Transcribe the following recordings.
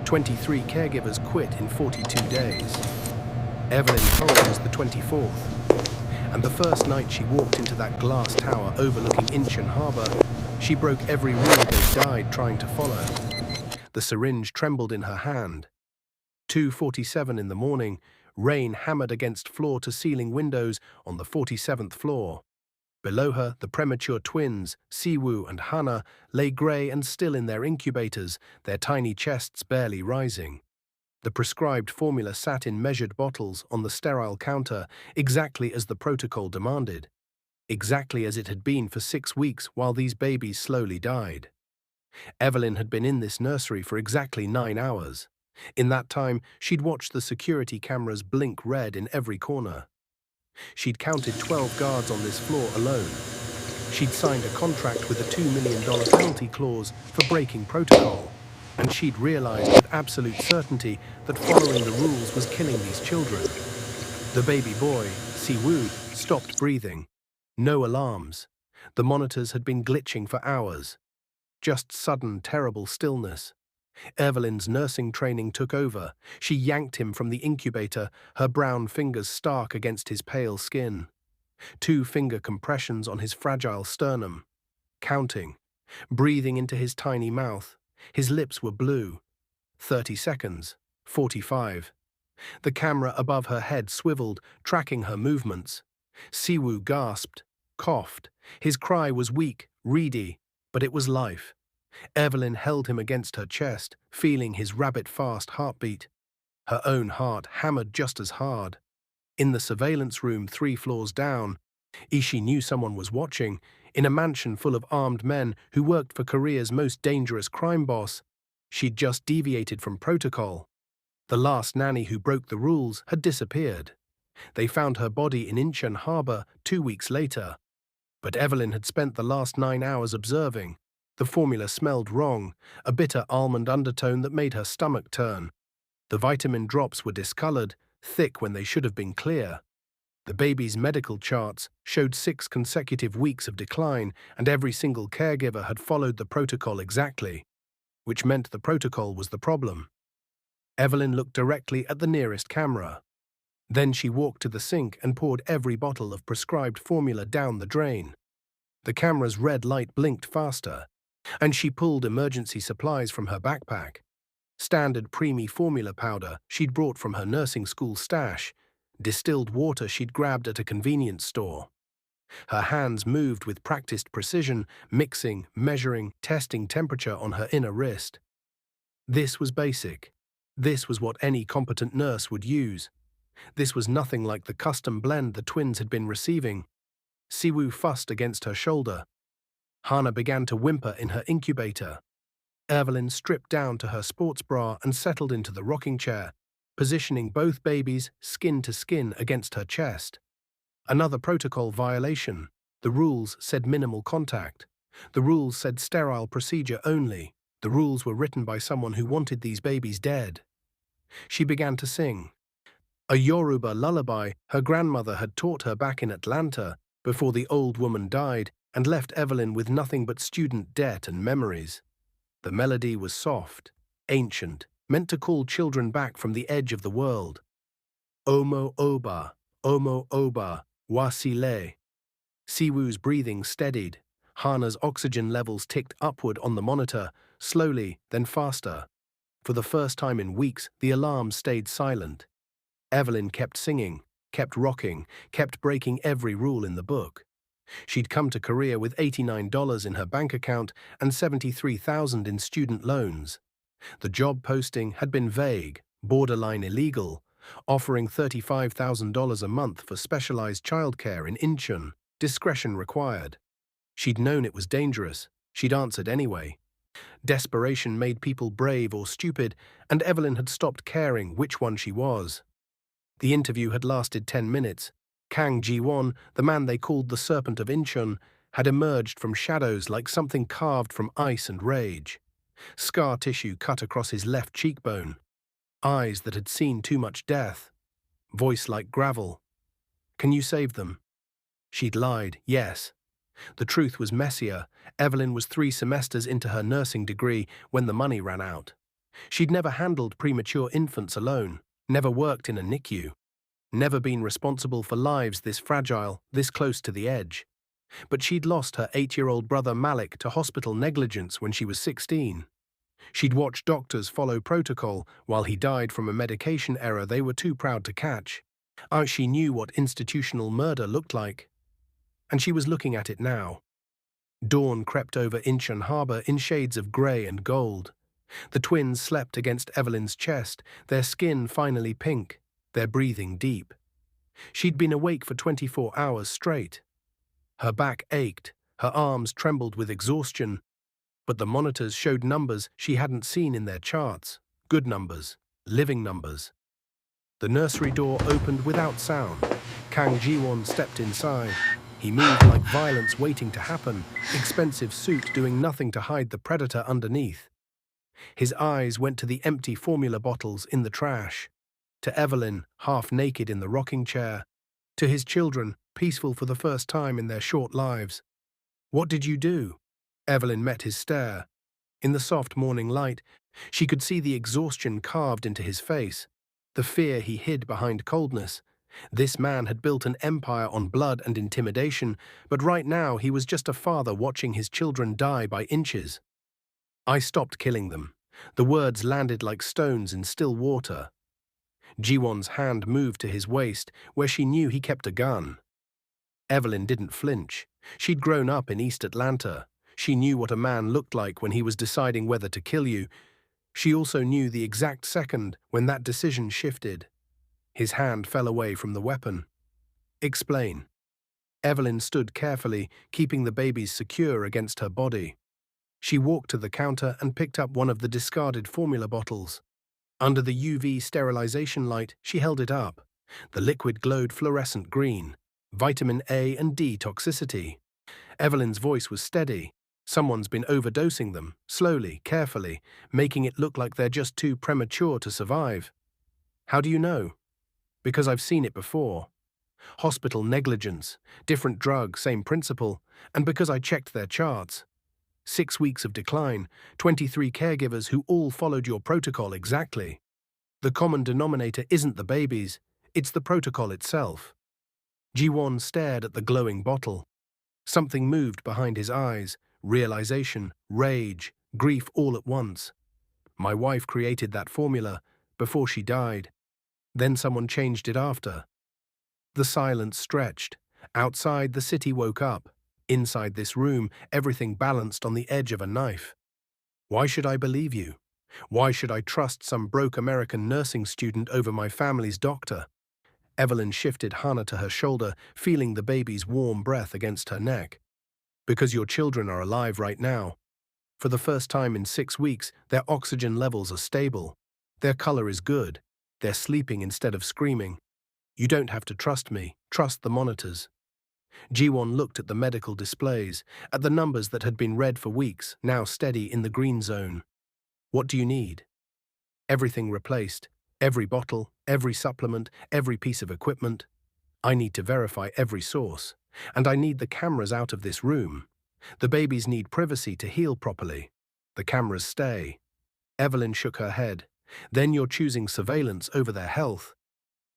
23 caregivers quit in 42 days. Evelyn Cole was the 24th. And the first night she walked into that glass tower overlooking Incheon harbor, she broke every rule they died trying to follow. The syringe trembled in her hand. 2:47 in the morning, rain hammered against floor-to-ceiling windows on the 47th floor. Below her, the premature twins, Siwoo and Hana, lay grey and still in their incubators, their tiny chests barely rising. The prescribed formula sat in measured bottles on the sterile counter, exactly as the protocol demanded, exactly as it had been for 6 weeks while these babies slowly died. Evelyn had been in this nursery for exactly 9 hours. In that time, she'd watched the security cameras blink red in every corner. She'd counted 12 guards on this floor alone. She'd signed a contract with a $2 million penalty clause for breaking protocol, and she'd realized with absolute certainty that following the rules was killing these children. The baby boy, Siwoo, stopped breathing. No alarms. The monitors had been glitching for hours. Just sudden, terrible stillness. Evelyn's nursing training took over. She yanked him from the incubator, her brown fingers stark against his pale skin. 2 finger compressions on his fragile sternum. Counting. Breathing into his tiny mouth. His lips were blue. 30 seconds. 45. The camera above her head swiveled, tracking her movements. Siwoo gasped, coughed. His cry was weak, reedy, but it was life. Evelyn held him against her chest, feeling his rabbit-fast heartbeat. Her own heart hammered just as hard. In the surveillance room 3 floors down, she knew someone was watching. In a mansion full of armed men who worked for Korea's most dangerous crime boss, she'd just deviated from protocol. The last nanny who broke the rules had disappeared. They found her body in Incheon harbor 2 weeks later. But Evelyn had spent the last 9 hours observing. The formula smelled wrong, a bitter almond undertone that made her stomach turn. The vitamin drops were discolored, thick when they should have been clear. The baby's medical charts showed 6 consecutive weeks of decline, and every single caregiver had followed the protocol exactly, which meant the protocol was the problem. Evelyn looked directly at the nearest camera. Then she walked to the sink and poured every bottle of prescribed formula down the drain. The camera's red light blinked faster, and she pulled emergency supplies from her backpack. Standard preemie formula powder she'd brought from her nursing school stash, distilled water she'd grabbed at a convenience store. Her hands moved with practiced precision, mixing, measuring, testing temperature on her inner wrist. This was basic. This was what any competent nurse would use. This was nothing like the custom blend the twins had been receiving. Siwoo fussed against her shoulder. Hana began to whimper in her incubator. Evelyn stripped down to her sports bra and settled into the rocking chair, positioning both babies skin to skin against her chest. Another protocol violation. The rules said minimal contact. The rules said sterile procedure only. The rules were written by someone who wanted these babies dead. She began to sing. A Yoruba lullaby her grandmother had taught her back in Atlanta before the old woman died and left Evelyn with nothing but student debt and memories. The melody was soft, ancient, meant to call children back from the edge of the world. Omo Oba, Wasile. Siwoo's breathing steadied. Hana's oxygen levels ticked upward on the monitor, slowly, then faster. For the first time in weeks, the alarm stayed silent. Evelyn kept singing, kept rocking, kept breaking every rule in the book. She'd come to Korea with $89 in her bank account and $73,000 in student loans. The job posting had been vague, borderline illegal, offering $35,000 a month for specialized childcare in Incheon, discretion required. She'd known it was dangerous. She'd answered anyway. Desperation made people brave or stupid, and Evelyn had stopped caring which one she was. The interview had lasted 10 minutes. Kang Ji-won, the man they called the Serpent of Incheon, had emerged from shadows like something carved from ice and rage. Scar tissue cut across his left cheekbone. Eyes that had seen too much death. Voice like gravel. Can you save them? She'd lied, yes. The truth was messier. Evelyn was 3 semesters into her nursing degree when the money ran out. She'd never handled premature infants alone, never worked in a NICU, never been responsible for lives this fragile, this close to the edge. But she'd lost her 8-year-old brother Malik to hospital negligence when she was 16. She'd watched doctors follow protocol while he died from a medication error they were too proud to catch. She knew what institutional murder looked like. And she was looking at it now. Dawn crept over Incheon harbor in shades of grey and gold. The twins slept against Evelyn's chest, their skin finally pink, their breathing deep. She'd been awake for 24 hours straight. Her back ached, her arms trembled with exhaustion, but the monitors showed numbers she hadn't seen in their charts. Good numbers, living numbers. The nursery door opened without sound. Kang Ji-won stepped inside. He moved like violence waiting to happen, expensive suit doing nothing to hide the predator underneath. His eyes went to the empty formula bottles in the trash, to Evelyn, half naked in the rocking chair, to his children, peaceful for the first time in their short lives. "What did you do?" Evelyn met his stare. In the soft morning light, she could see the exhaustion carved into his face, the fear he hid behind coldness. This man had built an empire on blood and intimidation, but right now he was just a father watching his children die by inches. "I stopped killing them." The words landed like stones in still water. Ji-won's hand moved to his waist, where she knew he kept a gun. Evelyn didn't flinch. She'd grown up in East Atlanta. She knew what a man looked like when he was deciding whether to kill you. She also knew the exact second when that decision shifted. His hand fell away from the weapon. "Explain." Evelyn stood carefully, keeping the babies secure against her body. She walked to the counter and picked up one of the discarded formula bottles. Under the UV sterilization light, she held it up. The liquid glowed fluorescent green. Vitamin A and D toxicity. Evelyn's voice was steady. "Someone's been overdosing them, slowly, carefully, making it look like they're just too premature to survive." "How do you know?" "Because I've seen it before. Hospital negligence, different drug, same principle, and because I checked their charts. 6 weeks of decline, 23 caregivers who all followed your protocol exactly. The common denominator isn't the babies, it's the protocol itself." Ji-won stared at the glowing bottle. Something moved behind his eyes, realization, rage, grief all at once. "My wife created that formula before she died. Then someone changed it after." The silence stretched. Outside, the city woke up. Inside this room, everything balanced on the edge of a knife. "Why should I believe you? Why should I trust some broke American nursing student over my family's doctor?" Evelyn shifted Hannah to her shoulder, feeling the baby's warm breath against her neck. "Because your children are alive right now. For the first time in 6 weeks, their oxygen levels are stable. Their color is good. They're sleeping instead of screaming. You don't have to trust me. Trust the monitors." Ji-won looked at the medical displays, at the numbers that had been red for weeks, now steady in the green zone. "What do you need?" "Everything replaced. Every bottle, every supplement, every piece of equipment. I need to verify every source. And I need the cameras out of this room. The babies need privacy to heal properly. The cameras stay." Evelyn shook her head. "Then you're choosing surveillance over their health.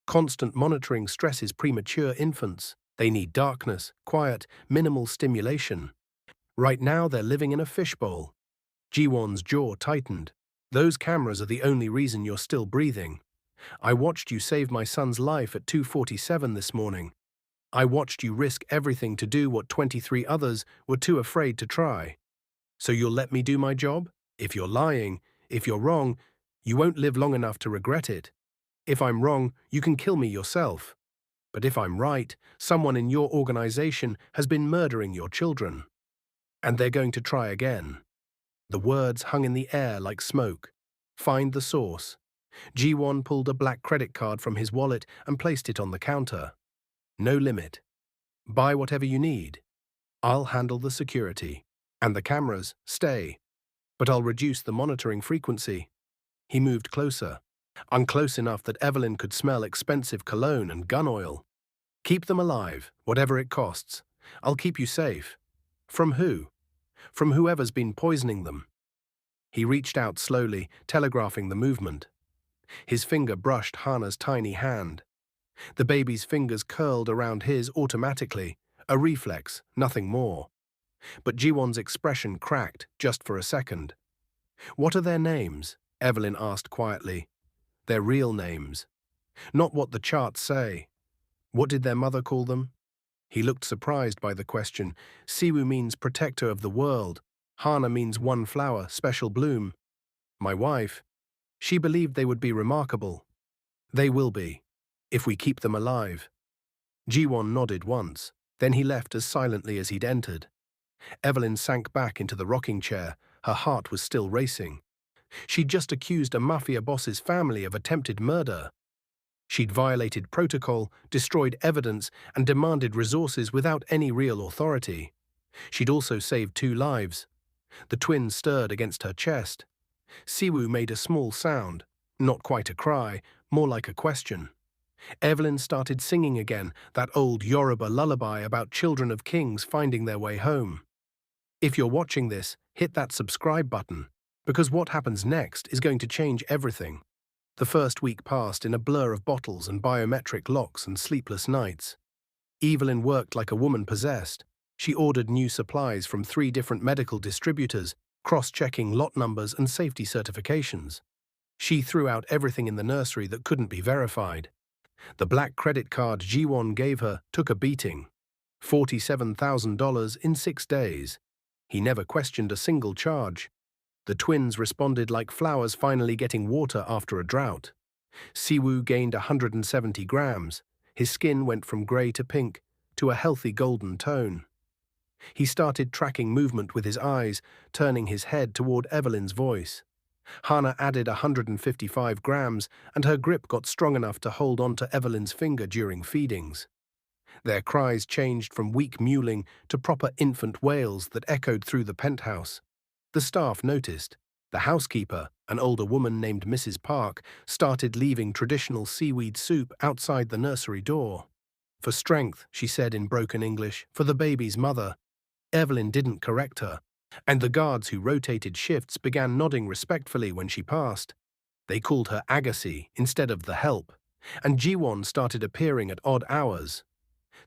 Constant monitoring stresses premature infants. They need darkness, quiet, minimal stimulation. Right now they're living in a fishbowl." Ji-won's jaw tightened. "Those cameras are the only reason you're still breathing. I watched you save my son's life at 2:47 this morning. I watched you risk everything to do what 23 others were too afraid to try. So you'll let me do my job? If you're lying, if you're wrong, you won't live long enough to regret it. If I'm wrong, you can kill me yourself. But if I'm right, someone in your organization has been murdering your children. And they're going to try again." The words hung in the air like smoke. "Find the source." Ji-won pulled a black credit card from his wallet and placed it on the counter. "No limit. Buy whatever you need. I'll handle the security. And the cameras, stay. But I'll reduce the monitoring frequency." He moved closer. Unclose enough that Evelyn could smell expensive cologne and gun oil. "Keep them alive, whatever it costs. I'll keep you safe." "From who?" "From whoever's been poisoning them." He reached out slowly, telegraphing the movement. His finger brushed Hana's tiny hand. The baby's fingers curled around his automatically, a reflex, nothing more. But Jiwon's expression cracked just for a second. "What are their names?" Evelyn asked quietly. "Their real names. Not what the charts say. What did their mother call them?" He looked surprised by the question. "Siwoo means protector of the world. Hana means one flower, special bloom. My wife, she believed they would be remarkable. They will be, if we keep them alive." Jiwon nodded once, then he left as silently as he'd entered. Evelyn sank back into the rocking chair. Her heart was still racing. She'd just accused a Mafia boss's family of attempted murder. She'd violated protocol, destroyed evidence, and demanded resources without any real authority. She'd also saved 2 lives. The twins stirred against her chest. Siwoo made a small sound, not quite a cry, more like a question. Evelyn started singing again, that old Yoruba lullaby about children of kings finding their way home. If you're watching this, hit that subscribe button, because what happens next is going to change everything. The first week passed in a blur of bottles and biometric locks and sleepless nights. Evelyn worked like a woman possessed. She ordered new supplies from 3 different medical distributors, cross-checking lot numbers and safety certifications. She threw out everything in the nursery that couldn't be verified. The black credit card Jiwon gave her took a beating. $47,000 in 6 days. He never questioned a single charge. The twins responded like flowers finally getting water after a drought. Siwoo gained 170 grams. His skin went from grey to pink, to a healthy golden tone. He started tracking movement with his eyes, turning his head toward Evelyn's voice. Hana added 155 grams, and her grip got strong enough to hold onto Evelyn's finger during feedings. Their cries changed from weak mewling to proper infant wails that echoed through the penthouse. The staff noticed. The housekeeper, an older woman named Mrs. Park, started leaving traditional seaweed soup outside the nursery door. "For strength," she said in broken English, "for the baby's mother." Evelyn didn't correct her, and the guards who rotated shifts began nodding respectfully when she passed. They called her Agassi instead of the help, and Jiwon started appearing at odd hours.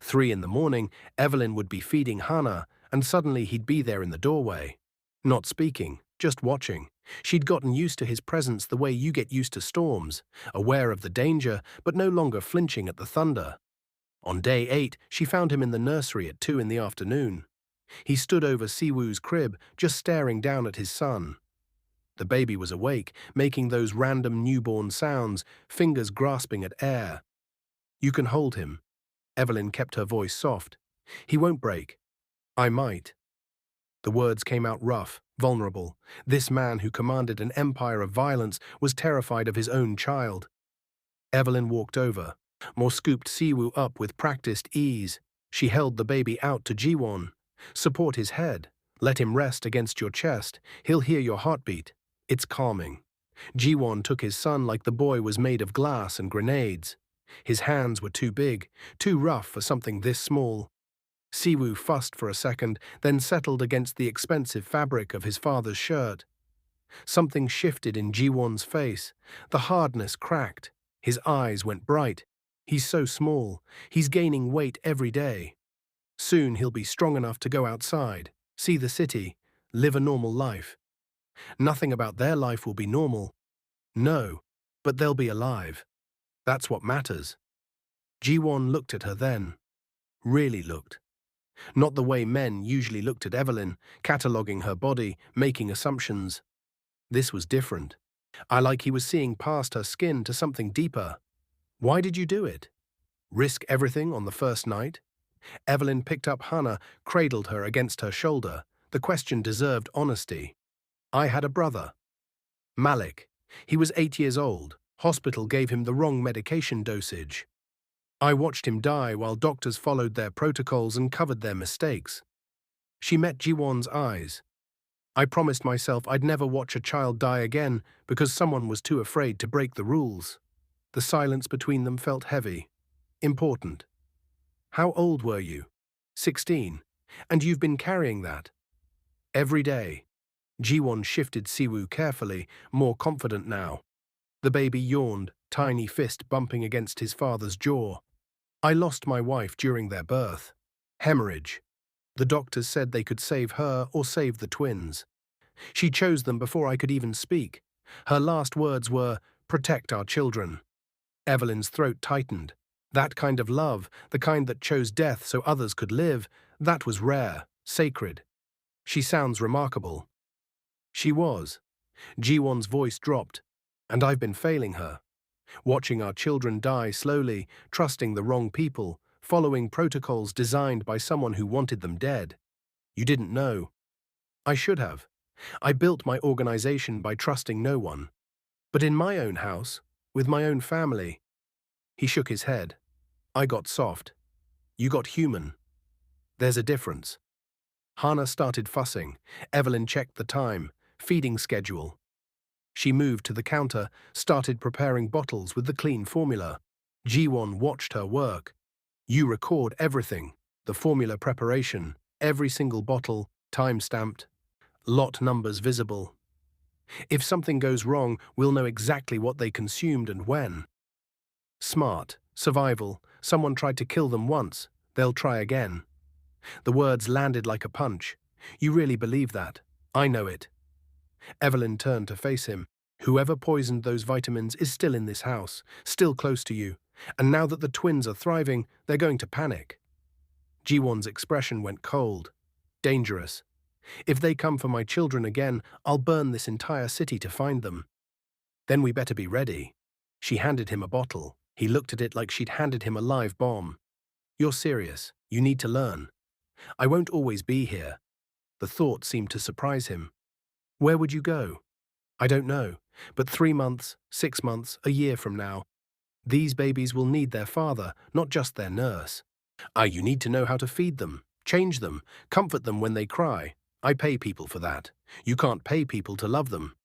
3 in the morning, Evelyn would be feeding Hana, and suddenly he'd be there in the doorway. Not speaking, just watching. She'd gotten used to his presence the way you get used to storms, aware of the danger, but no longer flinching at the thunder. On day 8, she found him in the nursery at 2 in the afternoon. He stood over Siwoo's crib, just staring down at his son. The baby was awake, making those random newborn sounds, fingers grasping at air. "You can hold him." Evelyn kept her voice soft. "He won't break." "I might." The words came out rough, vulnerable. This man who commanded an empire of violence was terrified of his own child. Evelyn walked over. More scooped Siwoo up with practiced ease. She held the baby out to Jiwon. "Support his head. Let him rest against your chest. He'll hear your heartbeat. It's calming." Jiwon took his son like the boy was made of glass and grenades. His hands were too big, too rough for something this small. Siwoo fussed for a second, then settled against the expensive fabric of his father's shirt. Something shifted in Jiwon's face. The hardness cracked. His eyes went bright. He's so small. He's gaining weight every day. Soon he'll be strong enough to go outside, see the city, live a normal life. Nothing about their life will be normal. No, but they'll be alive. That's what matters. Jiwon looked at her then. Really looked. Not the way men usually looked at Evelyn, cataloguing her body, making assumptions. This was different. Like he was seeing past her skin to something deeper. "Why did you do it? Risk everything on the first night?" Evelyn picked up Hana, cradled her against her shoulder. The question deserved honesty. "I had a brother. Malik. He was 8 years old. Hospital gave him the wrong medication dosage. I watched him die while doctors followed their protocols and covered their mistakes." She met Jiwon's eyes. "I promised myself I'd never watch a child die again because someone was too afraid to break the rules." The silence between them felt heavy, important. "How old were you?" 16. "And you've been carrying that?" "Every day." Jiwon shifted Siwoo carefully, more confident now. The baby yawned, tiny fist bumping against his father's jaw. I lost my wife during their birth. Hemorrhage. The doctors said they could save her or save the twins. She chose them before I could even speak. Her last words were, "Protect our children." Evelyn's throat tightened. That kind of love, the kind that chose death so others could live, that was rare, sacred. She sounds remarkable. She was. Jiwon's voice dropped. And I've been failing her. Watching our children die slowly, trusting the wrong people, following protocols designed by someone who wanted them dead. You didn't know. I should have. I built my organization by trusting no one. But in my own house, with my own family. He shook his head. I got soft. You got human. There's a difference. Hana started fussing. Evelyn checked the time, feeding schedule. She moved to the counter, started preparing bottles with the clean formula. Jiwon watched her work. You record everything, the formula preparation, every single bottle, time-stamped, lot numbers visible. If something goes wrong, we'll know exactly what they consumed and when. Smart, survival, someone tried to kill them once, they'll try again. The words landed like a punch. You really believe that? I know it. Evelyn turned to face him. Whoever poisoned those vitamins is still in this house, still close to you, and now that the twins are thriving, they're going to panic. Jiwon's expression went cold. Dangerous. If they come for my children again, I'll burn this entire city to find them. Then we better be ready. She handed him a bottle. He looked at it like she'd handed him a live bomb. You're serious. You need to learn. I won't always be here. The thought seemed to surprise him. Where would you go? I don't know, but 3 months, 6 months, a year from now, these babies will need their father, not just their nurse. You need to know how to feed them, change them, comfort them when they cry. I pay people for that. You can't pay people to love them.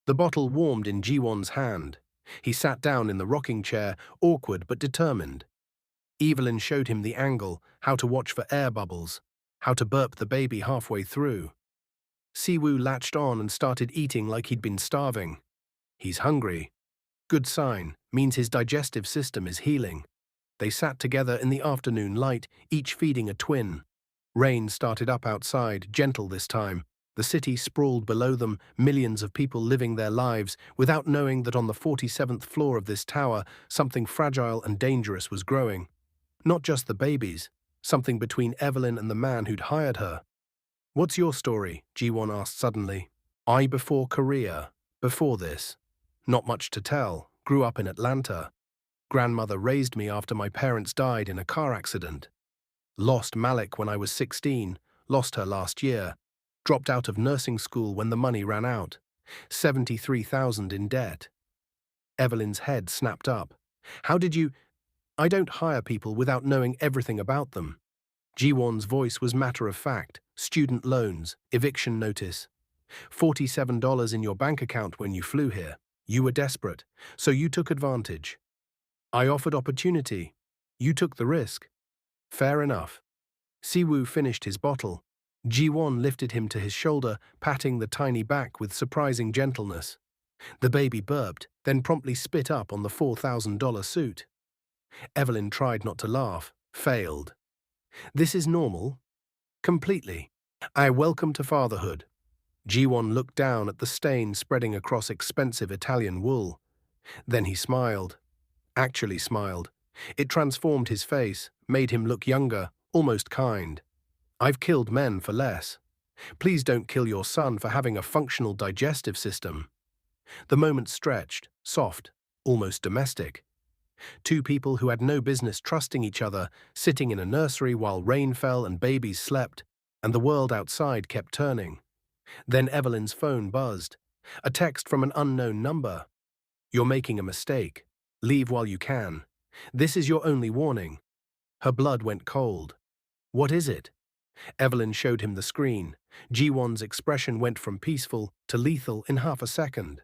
The bottle warmed in Jiwon's hand. He sat down in the rocking chair, awkward but determined. Evelyn showed him the angle, how to watch for air bubbles, how to burp the baby halfway through. Siwoo latched on and started eating like he'd been starving. He's hungry. Good sign, means his digestive system is healing. They sat together in the afternoon light, each feeding a twin. Rain started up outside, gentle this time. The city sprawled below them, millions of people living their lives, without knowing that on the 47th floor of this tower, something fragile and dangerous was growing. Not just the babies, something between Evelyn and the man who'd hired her. What's your story? Jiwon asked suddenly. I before Korea, before this. Not much to tell, grew up in Atlanta. Grandmother raised me after my parents died in a car accident. Lost Malik when I was 16, lost her last year. Dropped out of nursing school when the money ran out. 73,000 in debt. Evelyn's head snapped up. How did you... I don't hire people without knowing everything about them. Jiwon's voice was matter-of-fact. Student loans, eviction notice. $47 in your bank account when you flew here. You were desperate, so you took advantage. I offered opportunity. You took the risk. Fair enough. Siwoo finished his bottle. Jiwon lifted him to his shoulder, patting the tiny back with surprising gentleness. The baby burped, then promptly spit up on the $4,000 suit. Evelyn tried not to laugh, failed. This is normal? Completely. I welcome to fatherhood. Jiwon looked down at the stain spreading across expensive Italian wool. Then he smiled. Actually smiled. It transformed his face, made him look younger, almost kind. I've killed men for less. Please don't kill your son for having a functional digestive system. The moment stretched, soft, almost domestic. Two people who had no business trusting each other, sitting in a nursery while rain fell and babies slept, and the world outside kept turning. Then Evelyn's phone buzzed. A text from an unknown number. You're making a mistake. Leave while you can. This is your only warning. Her blood went cold. What is it? Evelyn showed him the screen. Jiwon's expression went from peaceful to lethal in half a second.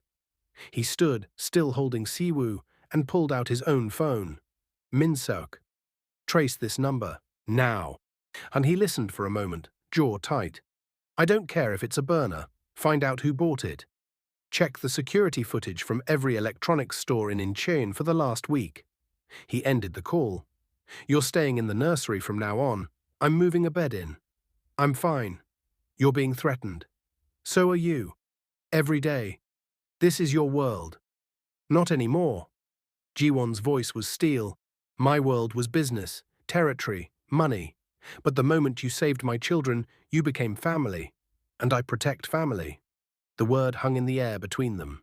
He stood, still holding Siwoo, and pulled out his own phone. Minseok. Trace this number. Now. And he listened for a moment, jaw tight. I don't care if it's a burner. Find out who bought it. Check the security footage from every electronics store in Incheon for the last week. He ended the call. You're staying in the nursery from now on. I'm moving a bed in. I'm fine. You're being threatened. So are you. Every day. This is your world. Not anymore. Jiwon's voice was steel. My world was business, territory, money. But the moment you saved my children, you became family. And I protect family. The word hung in the air between them.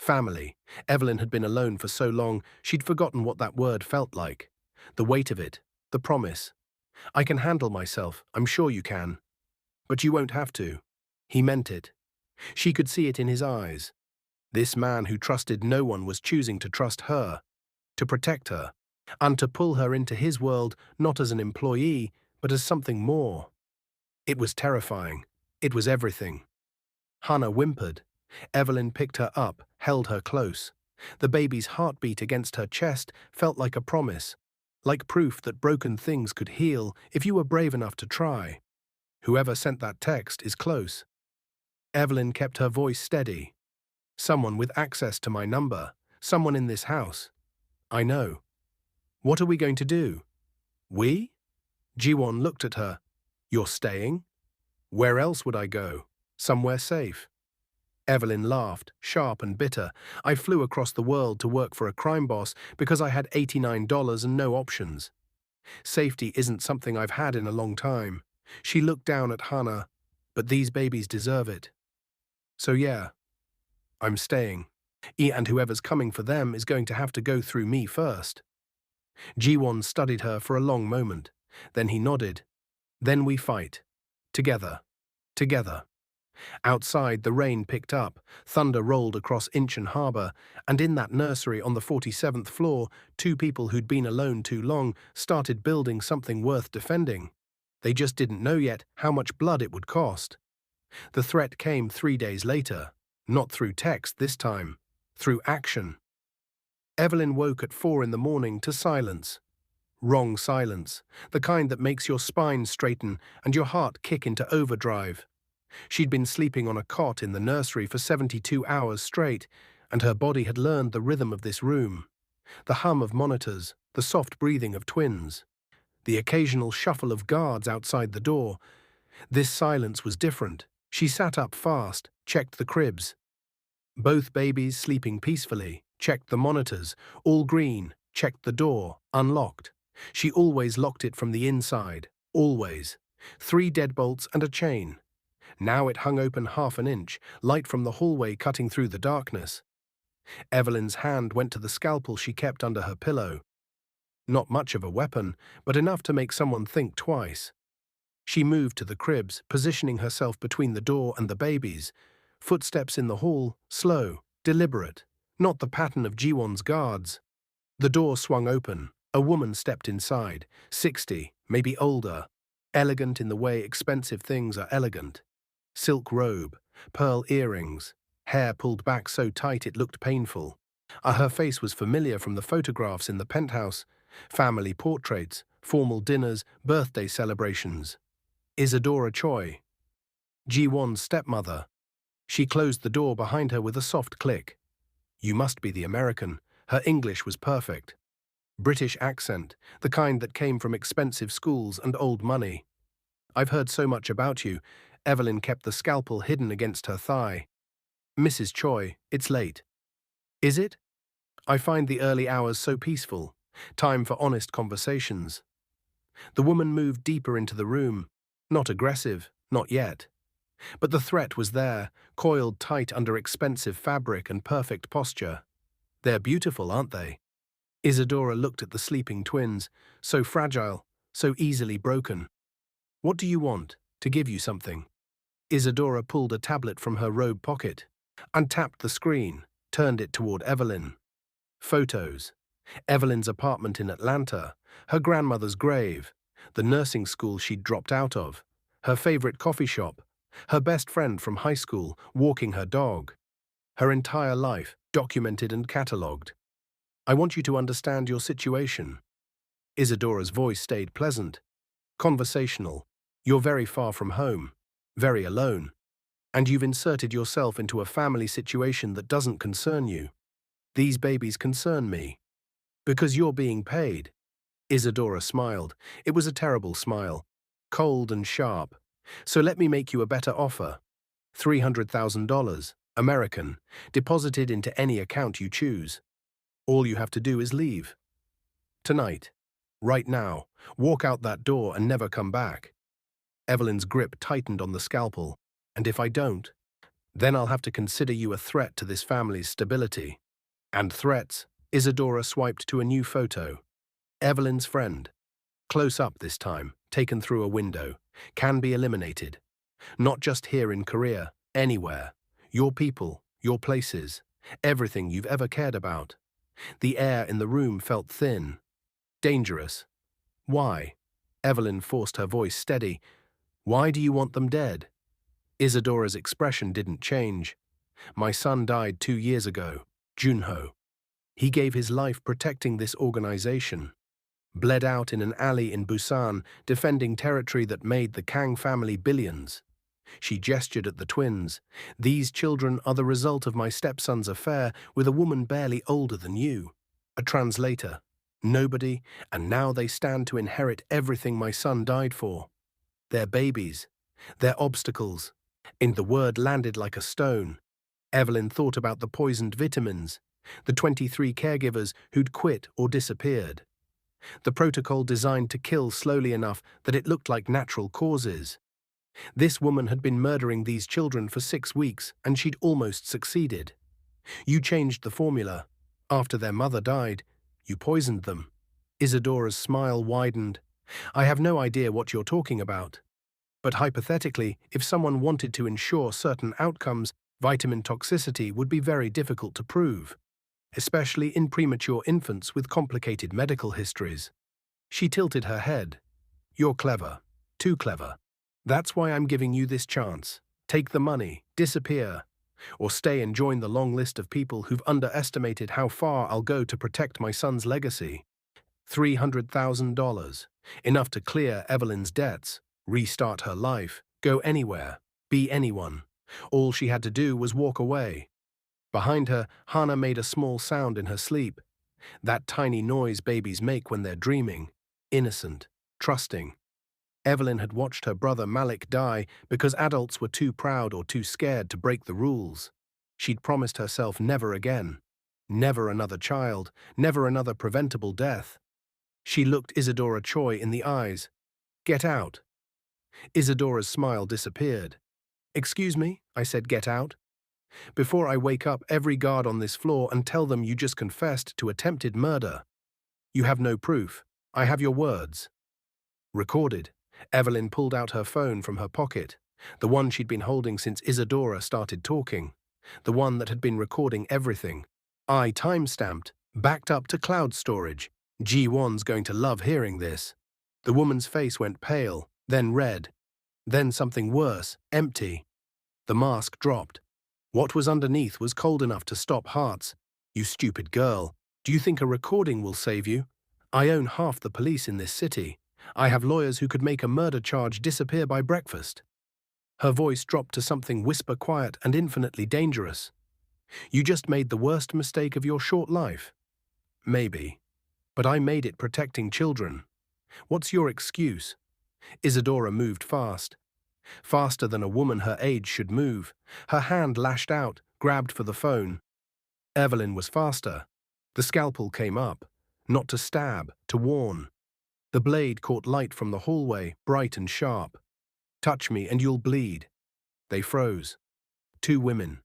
Family. Evelyn had been alone for so long, she'd forgotten what that word felt like. The weight of it. The promise. I can handle myself, I'm sure you can. But you won't have to. He meant it. She could see it in his eyes. This man who trusted no one was choosing to trust her, to protect her, and to pull her into his world not as an employee, but as something more. It was terrifying. It was everything. Hannah whimpered. Evelyn picked her up, held her close. The baby's heartbeat against her chest felt like a promise, like proof that broken things could heal if you were brave enough to try. Whoever sent that text is close. Evelyn kept her voice steady. Someone with access to my number. Someone in this house. I know. What are we going to do? We? Jiwon looked at her. You're staying? Where else would I go? Somewhere safe. Evelyn laughed, sharp and bitter. I flew across the world to work for a crime boss because I had $89 and no options. Safety isn't something I've had in a long time. She looked down at Hannah. But these babies deserve it. So yeah, I'm staying. And whoever's coming for them is going to have to go through me first. Jiwon studied her for a long moment. Then he nodded. Then we fight. Together. Together. Outside, the rain picked up, thunder rolled across Incheon Harbour, and in that nursery on the 47th floor, two people who'd been alone too long started building something worth defending. They just didn't know yet how much blood it would cost. The threat came 3 days later, not through text this time, through action. Evelyn woke at 4 in the morning to silence. Wrong silence, the kind that makes your spine straighten and your heart kick into overdrive. She'd been sleeping on a cot in the nursery for 72 hours straight, and her body had learned the rhythm of this room. The hum of monitors, the soft breathing of twins, the occasional shuffle of guards outside the door. This silence was different. She sat up fast, checked the cribs. Both babies sleeping peacefully, checked the monitors, all green, checked the door, unlocked. She always locked it from the inside, always. 3 deadbolts and a chain. Now it hung open half an inch, light from the hallway cutting through the darkness. Evelyn's hand went to the scalpel she kept under her pillow. Not much of a weapon, but enough to make someone think twice. She moved to the cribs, positioning herself between the door and the babies. Footsteps in the hall, slow, deliberate, not the pattern of Jiwon's guards. The door swung open. A woman stepped inside, 60, maybe older, elegant in the way expensive things are elegant. Silk robe, pearl earrings, hair pulled back so tight it looked painful. Her face was familiar from the photographs in the penthouse, family portraits, formal dinners, birthday celebrations. Isadora Choi, Ji-won's stepmother. She closed the door behind her with a soft click. You must be the American. Her English was perfect. British accent, the kind that came from expensive schools and old money. I've heard so much about you. Evelyn kept the scalpel hidden against her thigh. Mrs. Choi, it's late. Is it? I find the early hours so peaceful. Time for honest conversations. The woman moved deeper into the room. Not aggressive, not yet. But the threat was there, coiled tight under expensive fabric and perfect posture. They're beautiful, aren't they? Isadora looked at the sleeping twins, so fragile, so easily broken. What do you want? To give you something. Isadora pulled a tablet from her robe pocket, untapped the screen, turned it toward Evelyn. Photos. Evelyn's apartment in Atlanta, her grandmother's grave, the nursing school she'd dropped out of, her favorite coffee shop, her best friend from high school walking her dog. Her entire life documented and catalogued. I want you to understand your situation. Isadora's voice stayed pleasant, conversational. You're very far from home, very alone. And you've inserted yourself into a family situation that doesn't concern you. These babies concern me. Because you're being paid. Isadora smiled. It was a terrible smile. Cold and sharp. So let me make you a better offer. $300,000, American, deposited into any account you choose. All you have to do is leave. Tonight. Right now. Walk out that door and never come back. Evelyn's grip tightened on the scalpel. And if I don't, then I'll have to consider you a threat to this family's stability. And threats, Isadora swiped to a new photo. Evelyn's friend. Close up this time, taken through a window, can be eliminated. Not just here in Korea, anywhere. Your people, your places, everything you've ever cared about. The air in the room felt thin. Dangerous. Why? Evelyn forced her voice steady. Why do you want them dead? Isadora's expression didn't change. My son died 2 years ago, Junho. He gave his life protecting this organization. Bled out in an alley in Busan, defending territory that made the Kang family billions. She gestured at the twins. These children are the result of my stepson's affair with a woman barely older than you. A translator. Nobody, and now they stand to inherit everything my son died for. They're babies. They're obstacles. And the word landed like a stone. Evelyn thought about the poisoned vitamins, the 23 caregivers who'd quit or disappeared. The protocol designed to kill slowly enough that it looked like natural causes. This woman had been murdering these children for 6 weeks, and she'd almost succeeded. You changed the formula. After their mother died, you poisoned them. Isadora's smile widened. I have no idea what you're talking about. But hypothetically, if someone wanted to ensure certain outcomes, vitamin toxicity would be very difficult to prove, especially in premature infants with complicated medical histories. She tilted her head. You're clever. Too clever. That's why I'm giving you this chance. Take the money, disappear, or stay and join the long list of people who've underestimated how far I'll go to protect my son's legacy. $300,000. Enough to clear Evelyn's debts, restart her life, go anywhere, be anyone. All she had to do was walk away. Behind her, Hana made a small sound in her sleep. That tiny noise babies make when they're dreaming. Innocent, trusting. Evelyn had watched her brother Malik die because adults were too proud or too scared to break the rules. She'd promised herself never again. Never another child, never another preventable death. She looked Isadora Choi in the eyes. Get out. Isadora's smile disappeared. Excuse me, I said get out. Before I wake up every guard on this floor and tell them you just confessed to attempted murder. You have no proof. I have your words. Recorded. Evelyn pulled out her phone from her pocket, the one she'd been holding since Isadora started talking, the one that had been recording everything. I time-stamped, backed up to cloud storage. G1's going to love hearing this. The woman's face went pale, then red, then something worse, empty. The mask dropped. What was underneath was cold enough to stop hearts. You stupid girl, do you think a recording will save you? I own half the police in this city. I have lawyers who could make a murder charge disappear by breakfast. Her voice dropped to something whisper quiet and infinitely dangerous. You just made the worst mistake of your short life. Maybe. But I made it protecting children. What's your excuse? Isadora moved fast. Faster than a woman her age should move. Her hand lashed out, grabbed for the phone. Evelyn was faster. The scalpel came up. Not to stab, to warn. The blade caught light from the hallway, bright and sharp. Touch me and you'll bleed. They froze. 2 women.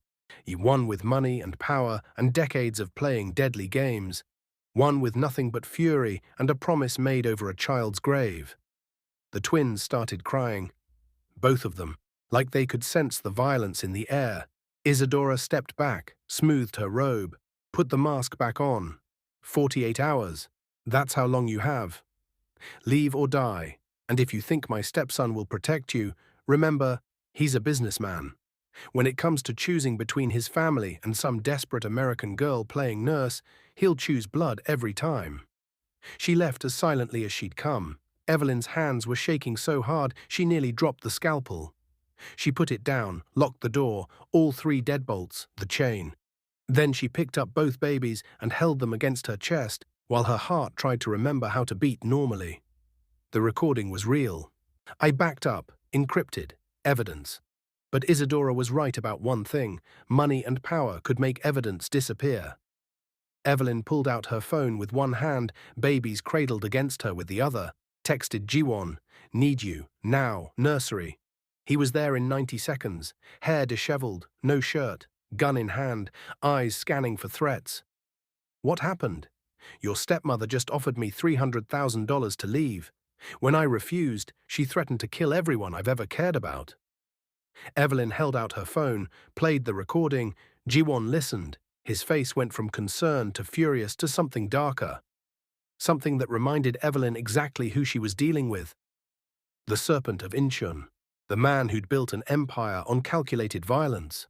One with money and power and decades of playing deadly games. One with nothing but fury and a promise made over a child's grave. The twins started crying. Both of them, like they could sense the violence in the air. Isadora stepped back, smoothed her robe, put the mask back on. 48 hours. That's how long you have. Leave or die, and if you think my stepson will protect you, remember, he's a businessman. When it comes to choosing between his family and some desperate American girl playing nurse, he'll choose blood every time. She left as silently as she'd come. Evelyn's hands were shaking so hard she nearly dropped the scalpel. She put it down, locked the door, all 3 deadbolts, the chain. Then she picked up both babies and held them against her chest while her heart tried to remember how to beat normally. The recording was real. I backed up, encrypted, evidence. But Isadora was right about one thing: money and power could make evidence disappear. Evelyn pulled out her phone with one hand, babies cradled against her with the other, texted Jiwon, "Need you, now, nursery." He was there in 90 seconds, hair disheveled, no shirt, gun in hand, eyes scanning for threats. "What happened? Your stepmother just offered me $300,000 to leave. When I refused, she threatened to kill everyone I've ever cared about." Evelyn held out her phone, played the recording. Jiwon listened. His face went from concern to furious to something darker. Something that reminded Evelyn exactly who she was dealing with. The serpent of Incheon, the man who'd built an empire on calculated violence.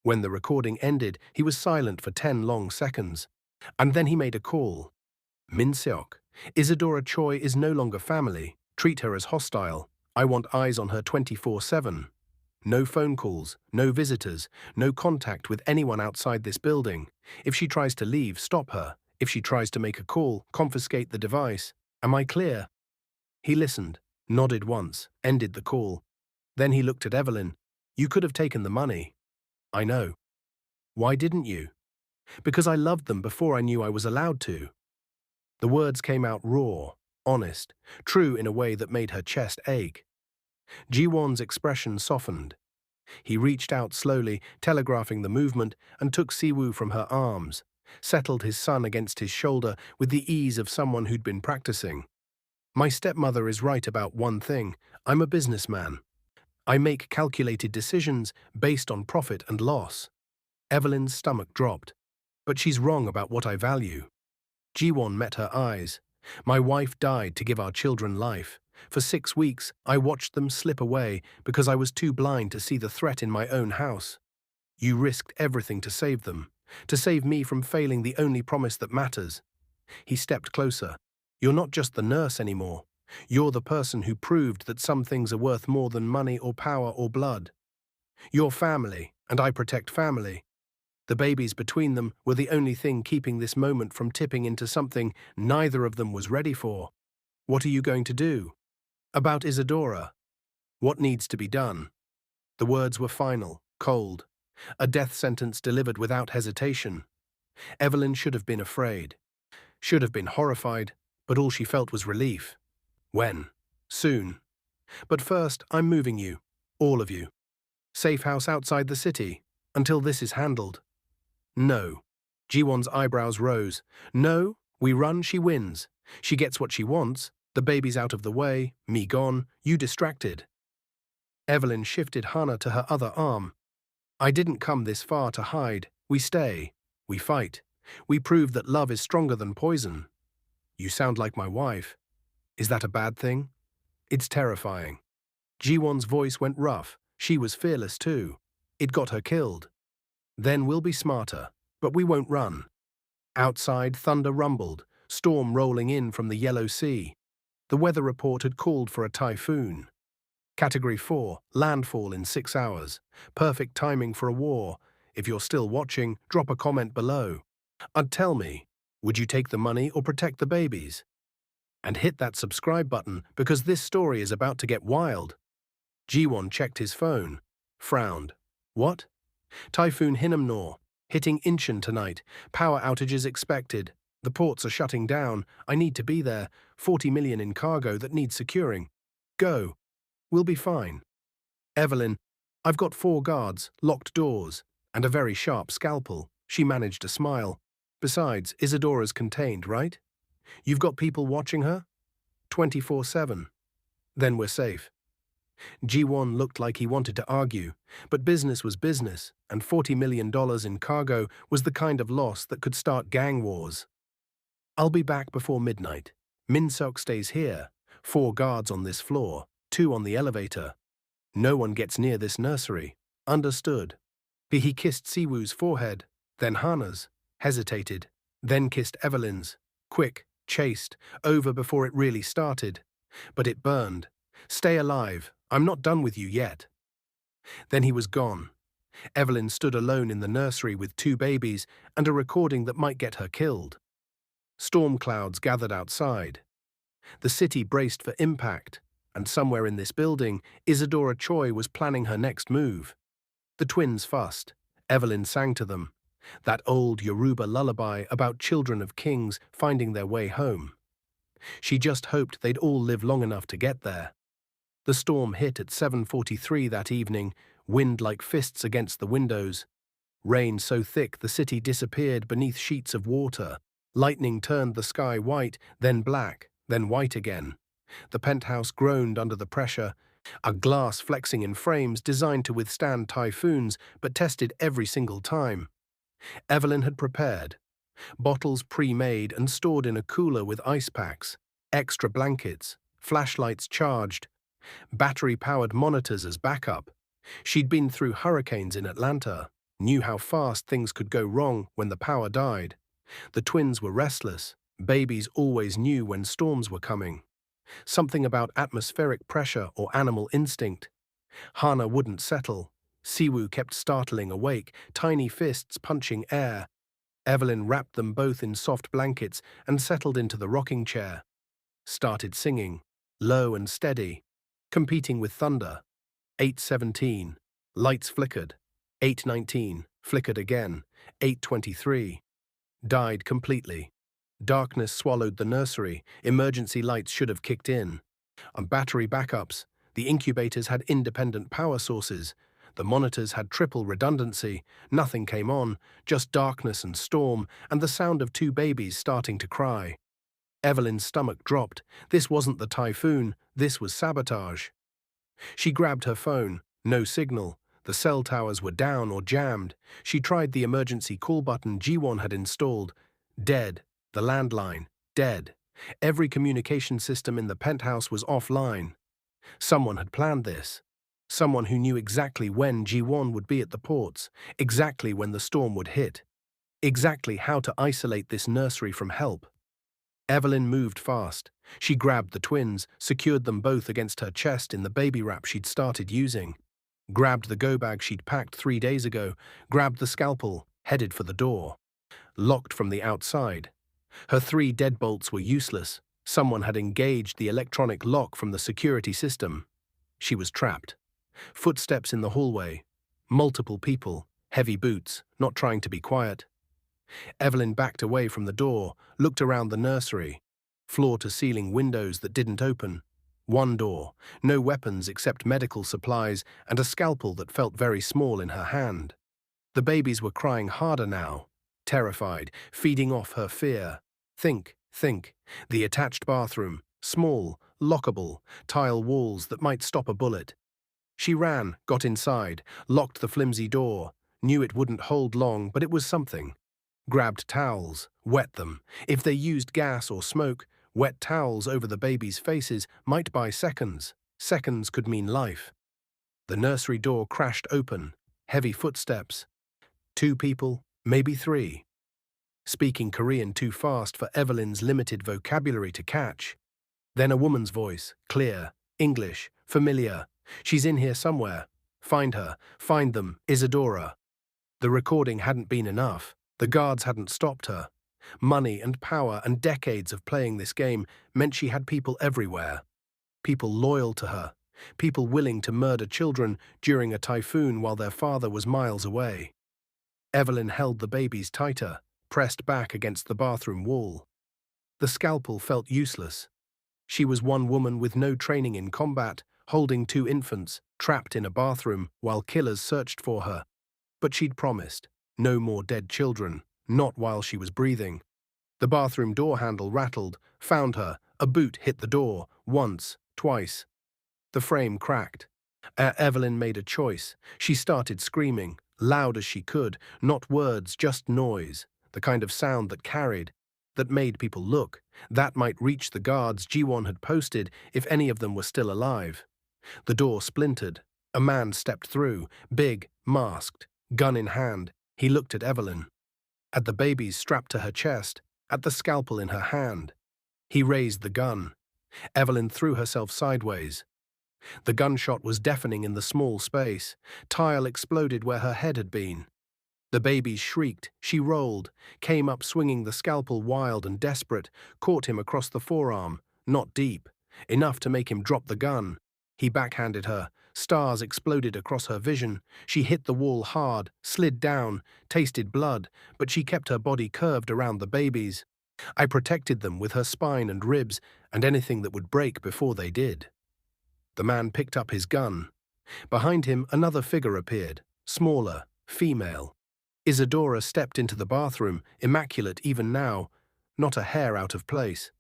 When the recording ended, he was silent for 10 long seconds. And then he made a call. "Min-seok, Isadora Choi is no longer family. Treat her as hostile. I want eyes on her 24/7. No phone calls, no visitors, no contact with anyone outside this building. If she tries to leave, stop her. If she tries to make a call, confiscate the device. Am I clear?" He listened, nodded once, ended the call. Then he looked at Evelyn. "You could have taken the money." "I know." "Why didn't you?" "Because I loved them before I knew I was allowed to." The words came out raw, honest, true in a way that made her chest ache. Jiwon's expression softened. He reached out slowly, telegraphing the movement, and took Siwoo from her arms, settled his son against his shoulder with the ease of someone who'd been practicing. "My stepmother is right about one thing. I'm a businessman. I make calculated decisions based on profit and loss." Evelyn's stomach dropped. "But she's wrong about what I value." Jiwon met her eyes. "My wife died to give our children life. For 6 weeks, I watched them slip away because I was too blind to see the threat in my own house. You risked everything to save them, to save me from failing the only promise that matters." He stepped closer. "You're not just the nurse anymore. You're the person who proved that some things are worth more than money or power or blood. You're family, and I protect family." The babies between them were the only thing keeping this moment from tipping into something neither of them was ready for. "What are you going to do?" "About Isadora. What needs to be done?" The words were final, cold. A death sentence delivered without hesitation. Evelyn should have been afraid. Should have been horrified, but all she felt was relief. "When?" "Soon. But first, I'm moving you. All of you. Safe house outside the city, until this is handled." "No." Jiwon's eyebrows rose. "No, we run, she wins. She gets what she wants. The baby's out of the way, me gone, you distracted." Evelyn shifted Hana to her other arm. "I didn't come this far to hide. We stay. We fight. We prove that love is stronger than poison." "You sound like my wife." "Is that a bad thing?" "It's terrifying." Jiwon's voice went rough. She was fearless too. "It got her killed." "Then we'll be smarter, but we won't run." Outside, thunder rumbled, storm rolling in from the Yellow Sea. The weather report had called for a typhoon. Category 4, landfall in 6 hours. Perfect timing for a war. If you're still watching, drop a comment below. And tell me, would you take the money or protect the babies? And hit that subscribe button because this story is about to get wild. Jiwon checked his phone, frowned. "What?" "Typhoon Hinamnor, hitting Incheon tonight. Power outages expected. The ports are shutting down. I need to be there. 40 million in cargo that needs securing. Go. We'll be fine." "Evelyn, I've got 4 guards, locked doors, and a very sharp scalpel." She managed a smile. "Besides, Isadora's contained, right? You've got people watching her?" 24/7. "Then we're safe." Jiwon looked like he wanted to argue, but business was business, and $40 million in cargo was the kind of loss that could start gang wars. "I'll be back before midnight. Min-seok stays here. 4 guards on this floor, 2 on the elevator. No one gets near this nursery." "Understood." He kissed Siwoo's forehead, then Hana's, hesitated, then kissed Evelyn's. Quick, chaste, over before it really started. But it burned. "Stay alive. I'm not done with you yet." Then he was gone. Evelyn stood alone in the nursery with two babies and a recording that might get her killed. Storm clouds gathered outside. The city braced for impact, and somewhere in this building, Isadora Choi was planning her next move. The twins fussed. Evelyn sang to them, that old Yoruba lullaby about children of kings finding their way home. She just hoped they'd all live long enough to get there. The storm hit at 7:43 that evening, wind like fists against the windows. Rain so thick the city disappeared beneath sheets of water. Lightning turned the sky white, then black, then white again. The penthouse groaned under the pressure, a glass flexing in frames designed to withstand typhoons but tested every single time. Evelyn had prepared. Bottles pre-made and stored in a cooler with ice packs, extra blankets, flashlights charged, battery-powered monitors as backup. She'd been through hurricanes in Atlanta, knew how fast things could go wrong when the power died. The twins were restless. Babies always knew when storms were coming. Something about atmospheric pressure or animal instinct. Hana wouldn't settle. Siwoo kept startling awake, tiny fists punching air. Evelyn wrapped them both in soft blankets and settled into the rocking chair. Started singing, low and steady, competing with thunder. 8:17. Lights flickered. 8:19. Flickered again. 8:23. Died completely. Darkness swallowed the nursery. Emergency lights should have kicked in. On battery backups, the incubators had independent power sources. The monitors had triple redundancy. Nothing came on, just darkness and storm, and the sound of two babies starting to cry. Evelyn's stomach dropped. This wasn't the typhoon, this was sabotage. She grabbed her phone. No signal. The cell towers were down or jammed. She tried the emergency call button Jiwon had installed. Dead. The landline. Dead. Every communication system in the penthouse was offline. Someone had planned this. Someone who knew exactly when Jiwon would be at the ports, exactly when the storm would hit, exactly how to isolate this nursery from help. Evelyn moved fast. She grabbed the twins, secured them both against her chest in the baby wrap she'd started using, grabbed the go-bag she'd packed 3 days ago, grabbed the scalpel, headed for the door. Locked from the outside. Her 3 deadbolts were useless. Someone had engaged the electronic lock from the security system. She was trapped. Footsteps in the hallway. Multiple people, heavy boots, not trying to be quiet. Evelyn backed away from the door, looked around the nursery. Floor-to-ceiling windows that didn't open. One door, no weapons except medical supplies and a scalpel that felt very small in her hand. The babies were crying harder now, terrified, feeding off her fear. Think. The attached bathroom, small, lockable, tile walls that might stop a bullet. She ran, got inside, locked the flimsy door, knew it wouldn't hold long, but it was something. Grabbed towels, wet them. If they used gas or smoke, wet towels over the babies' faces might buy seconds. Seconds could mean life. The nursery door crashed open, heavy footsteps. 2 people, maybe 3. Speaking Korean too fast for Evelyn's limited vocabulary to catch. Then a woman's voice, clear, English, familiar. She's in here somewhere. Find her. Find them. Isadora. The recording hadn't been enough. The guards hadn't stopped her. Money and power and decades of playing this game meant she had people everywhere. People loyal to her. People willing to murder children during a typhoon while their father was miles away. Evelyn held the babies tighter, pressed back against the bathroom wall. The scalpel felt useless. She was one woman with no training in combat, holding 2 infants, trapped in a bathroom while killers searched for her. But she'd promised, no more dead children, not while she was breathing. The bathroom door handle rattled, found her, a boot hit the door, once, twice. The frame cracked. Evelyn made a choice. She started screaming, loud as she could, not words, just noise, the kind of sound that carried, that made people look. That might reach the guards Jiwon had posted if any of them were still alive. The door splintered. A man stepped through, big, masked, gun in hand. He looked at Evelyn. At the babies strapped to her chest, at the scalpel in her hand. He raised the gun. Evelyn threw herself sideways. The gunshot was deafening in the small space. Tile exploded where her head had been. The babies shrieked. She rolled, came up swinging the scalpel wild and desperate, caught him across the forearm, not deep, enough to make him drop the gun. He backhanded her. Stars exploded across her vision. She hit the wall hard, slid down, tasted blood, but she kept her body curved around the babies. I protected them with her spine and ribs and anything that would break before they did. The man picked up his gun. Behind him, another figure appeared, smaller, female. Isadora stepped into the bathroom, immaculate even now, not a hair out of place.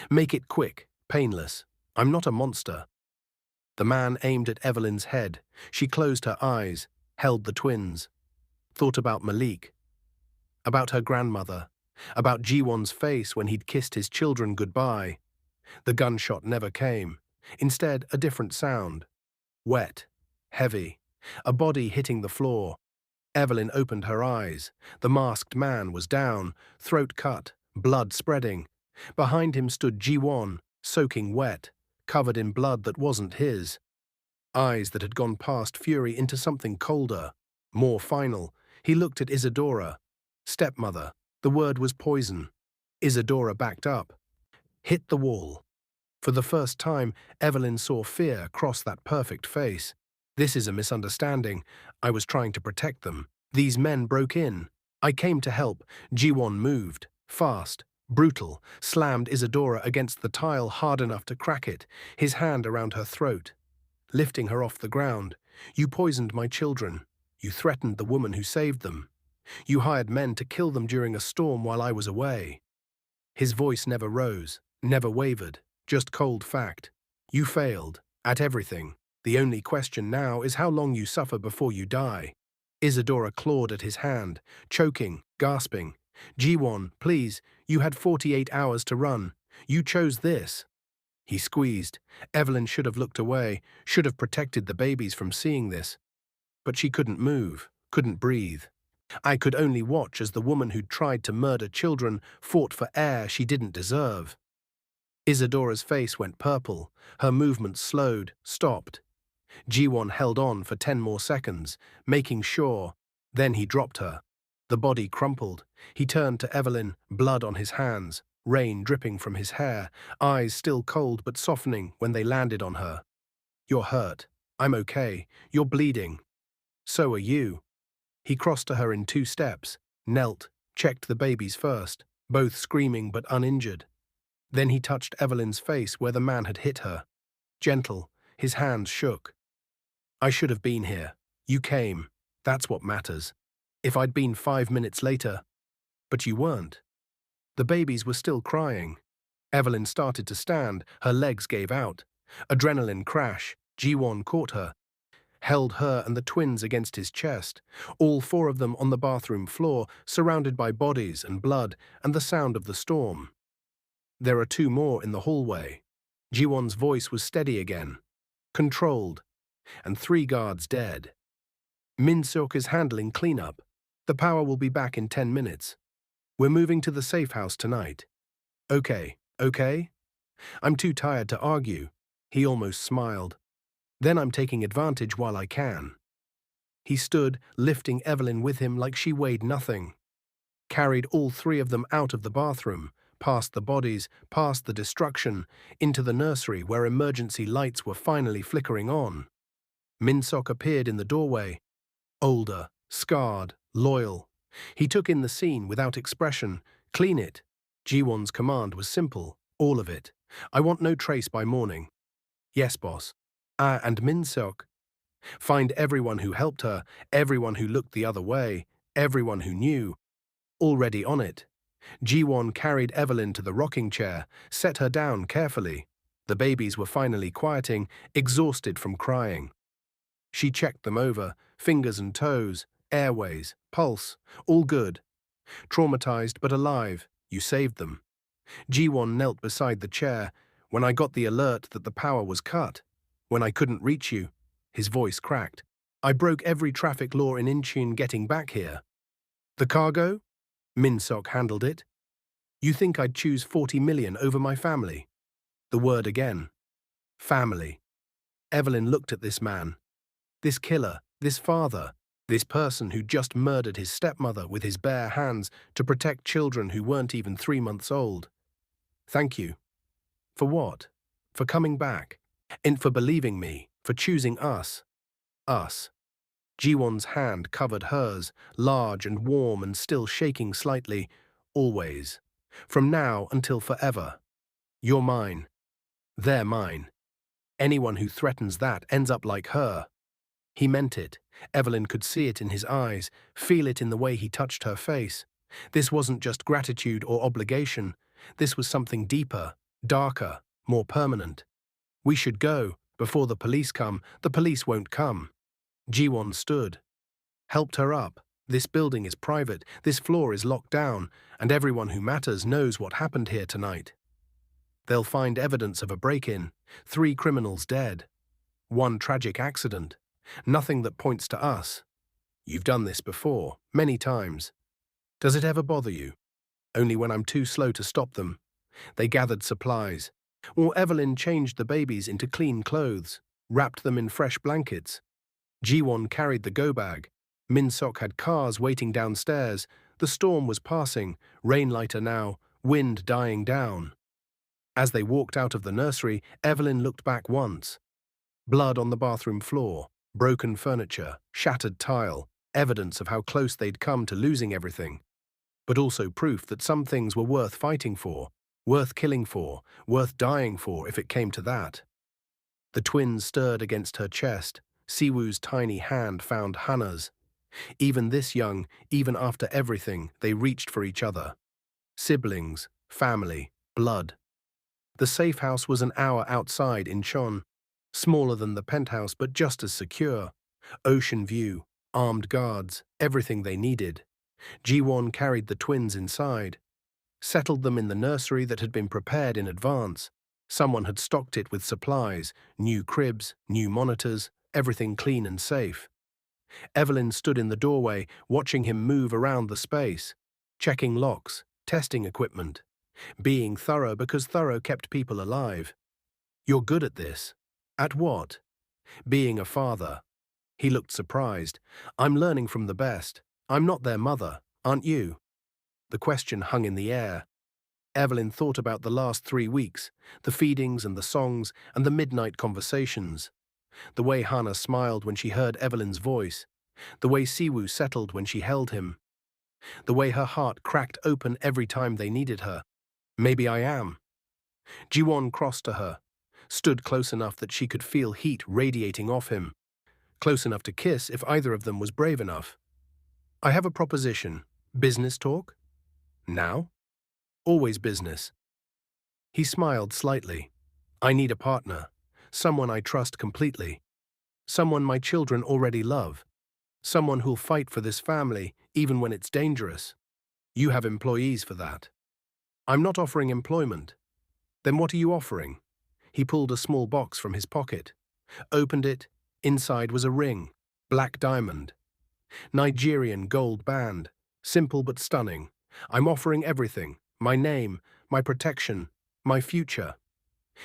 Make it quick, painless. I'm not a monster. The man aimed at Evelyn's head. She closed her eyes, held the twins. Thought about Malik, about her grandmother, about Jiwon's face when he'd kissed his children goodbye. The gunshot never came. Instead, a different sound. Wet, heavy, a body hitting the floor. Evelyn opened her eyes. The masked man was down, throat cut, blood spreading. Behind him stood Jiwon, soaking wet, covered in blood that wasn't his. Eyes that had gone past fury into something colder, more final. He looked at Isadora. Stepmother. The word was poison. Isadora backed up. Hit the wall. For the first time, Evelyn saw fear cross that perfect face. This is a misunderstanding. I was trying to protect them. These men broke in. I came to help. Jiwon moved, fast, brutal, slammed Isadora against the tile hard enough to crack it, his hand around her throat, lifting her off the ground. You poisoned my children. You threatened the woman who saved them. You hired men to kill them during a storm while I was away. His voice never rose, never wavered, just cold fact. You failed, at everything. The only question now is how long you suffer before you die. Isadora clawed at his hand, choking, gasping. Jiwon, please, you had 48 hours to run. You chose this. He squeezed. Evelyn should have looked away, should have protected the babies from seeing this. But she couldn't move, couldn't breathe. I could only watch as the woman who'd tried to murder children fought for air she didn't deserve. Isadora's face went purple, her movements slowed, stopped. Jiwon held on for 10 more seconds, making sure. Then he dropped her. The body crumpled. He turned to Evelyn, blood on his hands, rain dripping from his hair, eyes still cold but softening when they landed on her. You're hurt. I'm okay. You're bleeding. So are you. He crossed to her in 2 steps, knelt, checked the babies first, both screaming but uninjured. Then he touched Evelyn's face where the man had hit her. Gentle, his hands shook. I should have been here. You came. That's what matters. If I'd been 5 minutes later. But you weren't. The babies were still crying. Evelyn started to stand, her legs gave out. Adrenaline crash. Jiwon caught her, held her and the twins against his chest, all 4 of them on the bathroom floor, surrounded by bodies and blood and the sound of the storm. There are 2 more in the hallway. Jiwon's voice was steady again, controlled, and 3 guards dead. Min-seok is handling cleanup. The power will be back in 10 minutes. We're moving to the safe house tonight. Okay. I'm too tired to argue. He almost smiled. Then I'm taking advantage while I can. He stood, lifting Evelyn with him like she weighed nothing. Carried all 3 of them out of the bathroom, past the bodies, past the destruction, into the nursery where emergency lights were finally flickering on. Min-seok appeared in the doorway. Older, scarred, loyal. He took in the scene without expression. Clean it. Jiwon's command was simple, all of it. I want no trace by morning. Yes, boss. And Min-seok. Find everyone who helped her, everyone who looked the other way, everyone who knew. Already on it. Jiwon carried Evelyn to the rocking chair, set her down carefully. The babies were finally quieting, exhausted from crying. She checked them over, fingers and toes, airways, pulse, all good. Traumatized but alive, you saved them. Jiwon knelt beside the chair. When I got the alert that the power was cut, when I couldn't reach you, his voice cracked. I broke every traffic law in Incheon getting back here. The cargo? Min-seok handled it. You think I'd choose 40 million over my family? The word again. Family. Evelyn looked at this man, this killer, this father, this person who just murdered his stepmother with his bare hands to protect children who weren't even 3 months old. Thank you. For what? For coming back. And for believing me, for choosing us. Us. Jiwon's hand covered hers, large and warm and still shaking slightly. Always. From now until forever. You're mine. They're mine. Anyone who threatens that ends up like her. He meant it. Evelyn could see it in his eyes, feel it in the way he touched her face. This wasn't just gratitude or obligation. This was something deeper, darker, more permanent. We should go. Before the police come, the police won't come. Jiwon stood. Helped her up. This building is private, this floor is locked down, and everyone who matters knows what happened here tonight. They'll find evidence of a break-in, 3 criminals dead. 1 tragic accident. Nothing that points to us. You've done this before, many times. Does it ever bother you? Only when I'm too slow to stop them. They gathered supplies. Or Evelyn changed the babies into clean clothes, wrapped them in fresh blankets. Jiwon carried the go-bag. Min-sok had cars waiting downstairs. The storm was passing, rain lighter now, wind dying down. As they walked out of the nursery, Evelyn looked back once. Blood on the bathroom floor, broken furniture, shattered tile, evidence of how close they'd come to losing everything. But also proof that some things were worth fighting for, worth killing for, worth dying for if it came to that. The twins stirred against her chest. Siwoo's tiny hand found Hannah's. Even this young, even after everything, they reached for each other. Siblings, family, blood. The safe house was an hour outside Incheon, smaller than the penthouse but just as secure. Ocean view, armed guards, everything they needed. Jiwon carried the twins inside, settled them in the nursery that had been prepared in advance. Someone had stocked it with supplies, new cribs, new monitors, everything clean and safe. Evelyn stood in the doorway, watching him move around the space, checking locks, testing equipment, being thorough because thorough kept people alive. You're good at this. At what? Being a father. He looked surprised. I'm learning from the best. I'm not their mother, aren't you? The question hung in the air. Evelyn thought about the last 3 weeks, the feedings and the songs and the midnight conversations. The way Hannah smiled when she heard Evelyn's voice, the way Siwoo settled when she held him, the way her heart cracked open every time they needed her. Maybe I am. Jiwon crossed to her, stood close enough that she could feel heat radiating off him, close enough to kiss if either of them was brave enough. I have a proposition. Business talk? Now? Always business. He smiled slightly. I need a partner. Someone I trust completely. Someone my children already love. Someone who'll fight for this family, even when it's dangerous. You have employees for that. I'm not offering employment. Then what are you offering? He pulled a small box from his pocket, opened it. Inside was a ring, black diamond. Nigerian gold band, simple but stunning. I'm offering everything, my name, my protection, my future.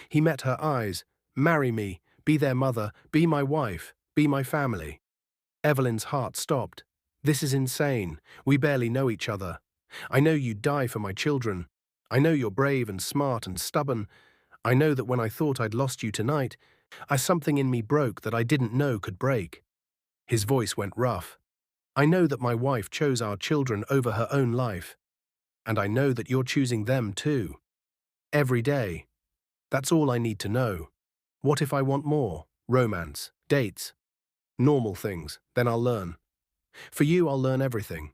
He met her eyes. Marry me, be their mother, be my wife, be my family. Evelyn's heart stopped. This is insane. We barely know each other. I know you'd die for my children. I know you're brave and smart and stubborn. I know that when I thought I'd lost you tonight, something in me broke that I didn't know could break. His voice went rough. I know that my wife chose our children over her own life. And I know that you're choosing them too. Every day. That's all I need to know. What if I want more? Romance, dates, normal things, then I'll learn. For you, I'll learn everything.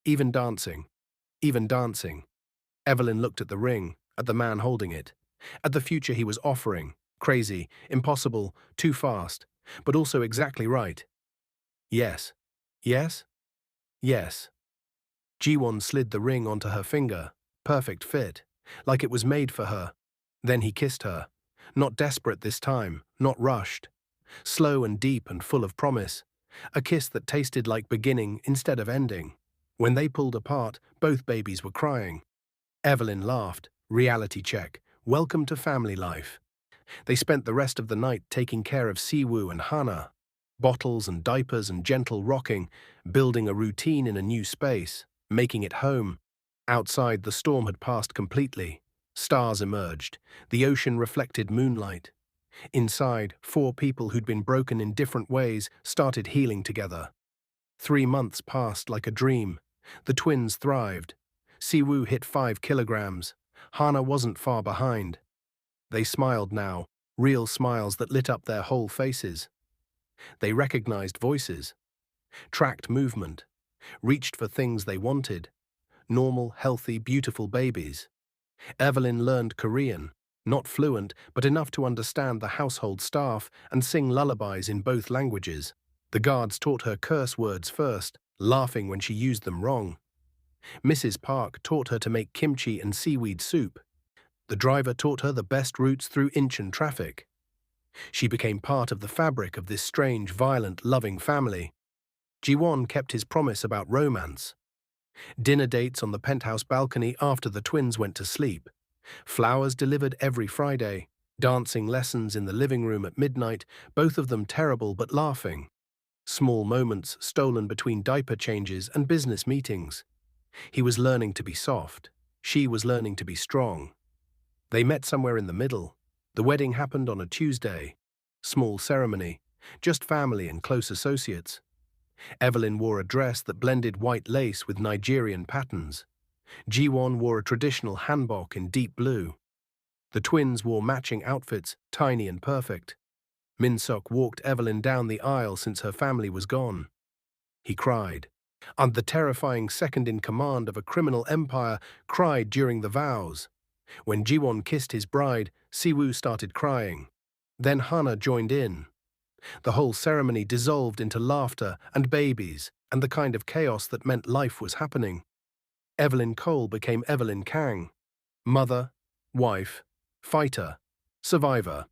Even dancing. Even dancing. Evelyn looked at the ring, at the man holding it, at the future he was offering. Crazy, impossible, too fast, but also exactly right. Yes. Yes? Yes. Jiwon slid the ring onto her finger, perfect fit, like it was made for her. Then he kissed her. Not desperate this time, not rushed. Slow and deep and full of promise. A kiss that tasted like beginning instead of ending. When they pulled apart, both babies were crying. Evelyn laughed. Reality check. Welcome to family life. They spent the rest of the night taking care of Siwoo and Hana, bottles and diapers and gentle rocking, building a routine in a new space, making it home. Outside, the storm had passed completely. Stars emerged. The ocean reflected moonlight. Inside, 4 people who'd been broken in different ways started healing together. 3 months passed like a dream. The twins thrived. Siwoo hit 5 kilograms. Hana wasn't far behind. They smiled now, real smiles that lit up their whole faces. They recognized voices, tracked movement, reached for things they wanted. Normal, healthy, beautiful babies. Evelyn learned Korean, not fluent, but enough to understand the household staff and sing lullabies in both languages. The guards taught her curse words first, laughing when she used them wrong. Mrs. Park taught her to make kimchi and seaweed soup. The driver taught her the best routes through Incheon traffic. She became part of the fabric of this strange, violent, loving family. Jiwon kept his promise about romance. Dinner dates on the penthouse balcony after the twins went to sleep. Flowers delivered every Friday. Dancing lessons in the living room at midnight, both of them terrible but laughing. Small moments stolen between diaper changes and business meetings. He was learning to be soft. She was learning to be strong. They met somewhere in the middle. The wedding happened on a Tuesday. Small ceremony, just family and close associates. Evelyn wore a dress that blended white lace with Nigerian patterns. Jiwon wore a traditional hanbok in deep blue. The twins wore matching outfits, tiny and perfect. Min-suk walked Evelyn down the aisle since her family was gone. He cried, and the terrifying second-in-command of a criminal empire cried during the vows. When Jiwon kissed his bride, Siwoo started crying. Then Hana joined in. The whole ceremony dissolved into laughter and babies and the kind of chaos that meant life was happening. Evelyn Cole became Evelyn Kang. Mother, wife, fighter, survivor.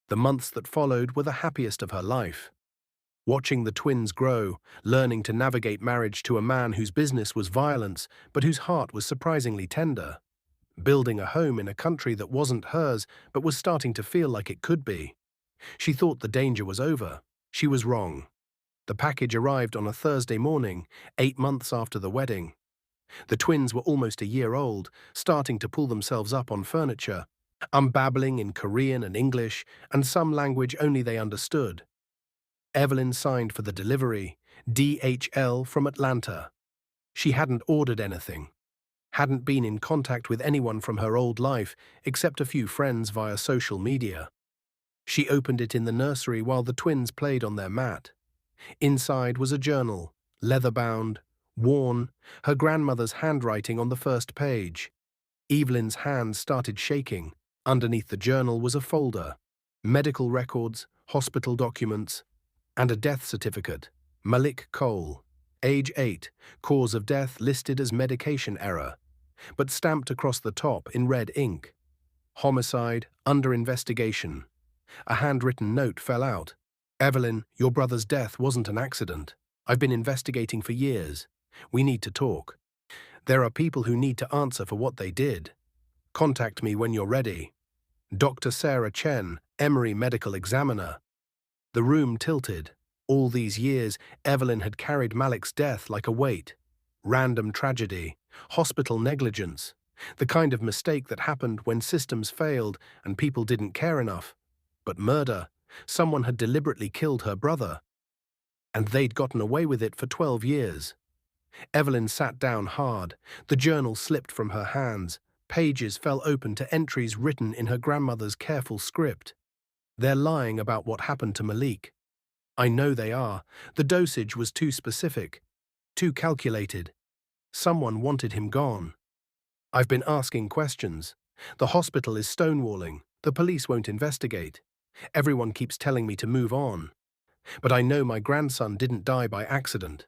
The months that followed were the happiest of her life. Watching the twins grow, learning to navigate marriage to a man whose business was violence but whose heart was surprisingly tender. Building a home in a country that wasn't hers but was starting to feel like it could be. She thought the danger was over. She was wrong. The package arrived on a Thursday morning, 8 months after the wedding. The twins were almost a year old, starting to pull themselves up on furniture, babbling in Korean and English, and some language only they understood. Evelyn signed for the delivery, DHL from Atlanta. She hadn't ordered anything. Hadn't been in contact with anyone from her old life except a few friends via social media. She opened it in the nursery while the twins played on their mat. Inside was a journal, leather-bound, worn, her grandmother's handwriting on the first page. Evelyn's hands started shaking. Underneath the journal was a folder, medical records, hospital documents, and a death certificate. Malik Cole, age 8, cause of death listed as medication error, but stamped across the top in red ink. Homicide, under investigation. A handwritten note fell out. Evelyn, your brother's death wasn't an accident. I've been investigating for years. We need to talk. There are people who need to answer for what they did. Contact me when you're ready. Dr. Sarah Chen, Emory Medical Examiner. The room tilted. All these years, Evelyn had carried Malik's death like a weight. Random tragedy, hospital negligence, the kind of mistake that happened when systems failed and people didn't care enough. But murder, someone had deliberately killed her brother. And they'd gotten away with it for 12 years. Evelyn sat down hard. The journal slipped from her hands. Pages fell open to entries written in her grandmother's careful script. They're lying about what happened to Malik. I know they are. The dosage was too specific, too calculated. Someone wanted him gone. I've been asking questions. The hospital is stonewalling. The police won't investigate. Everyone keeps telling me to move on. But I know my grandson didn't die by accident.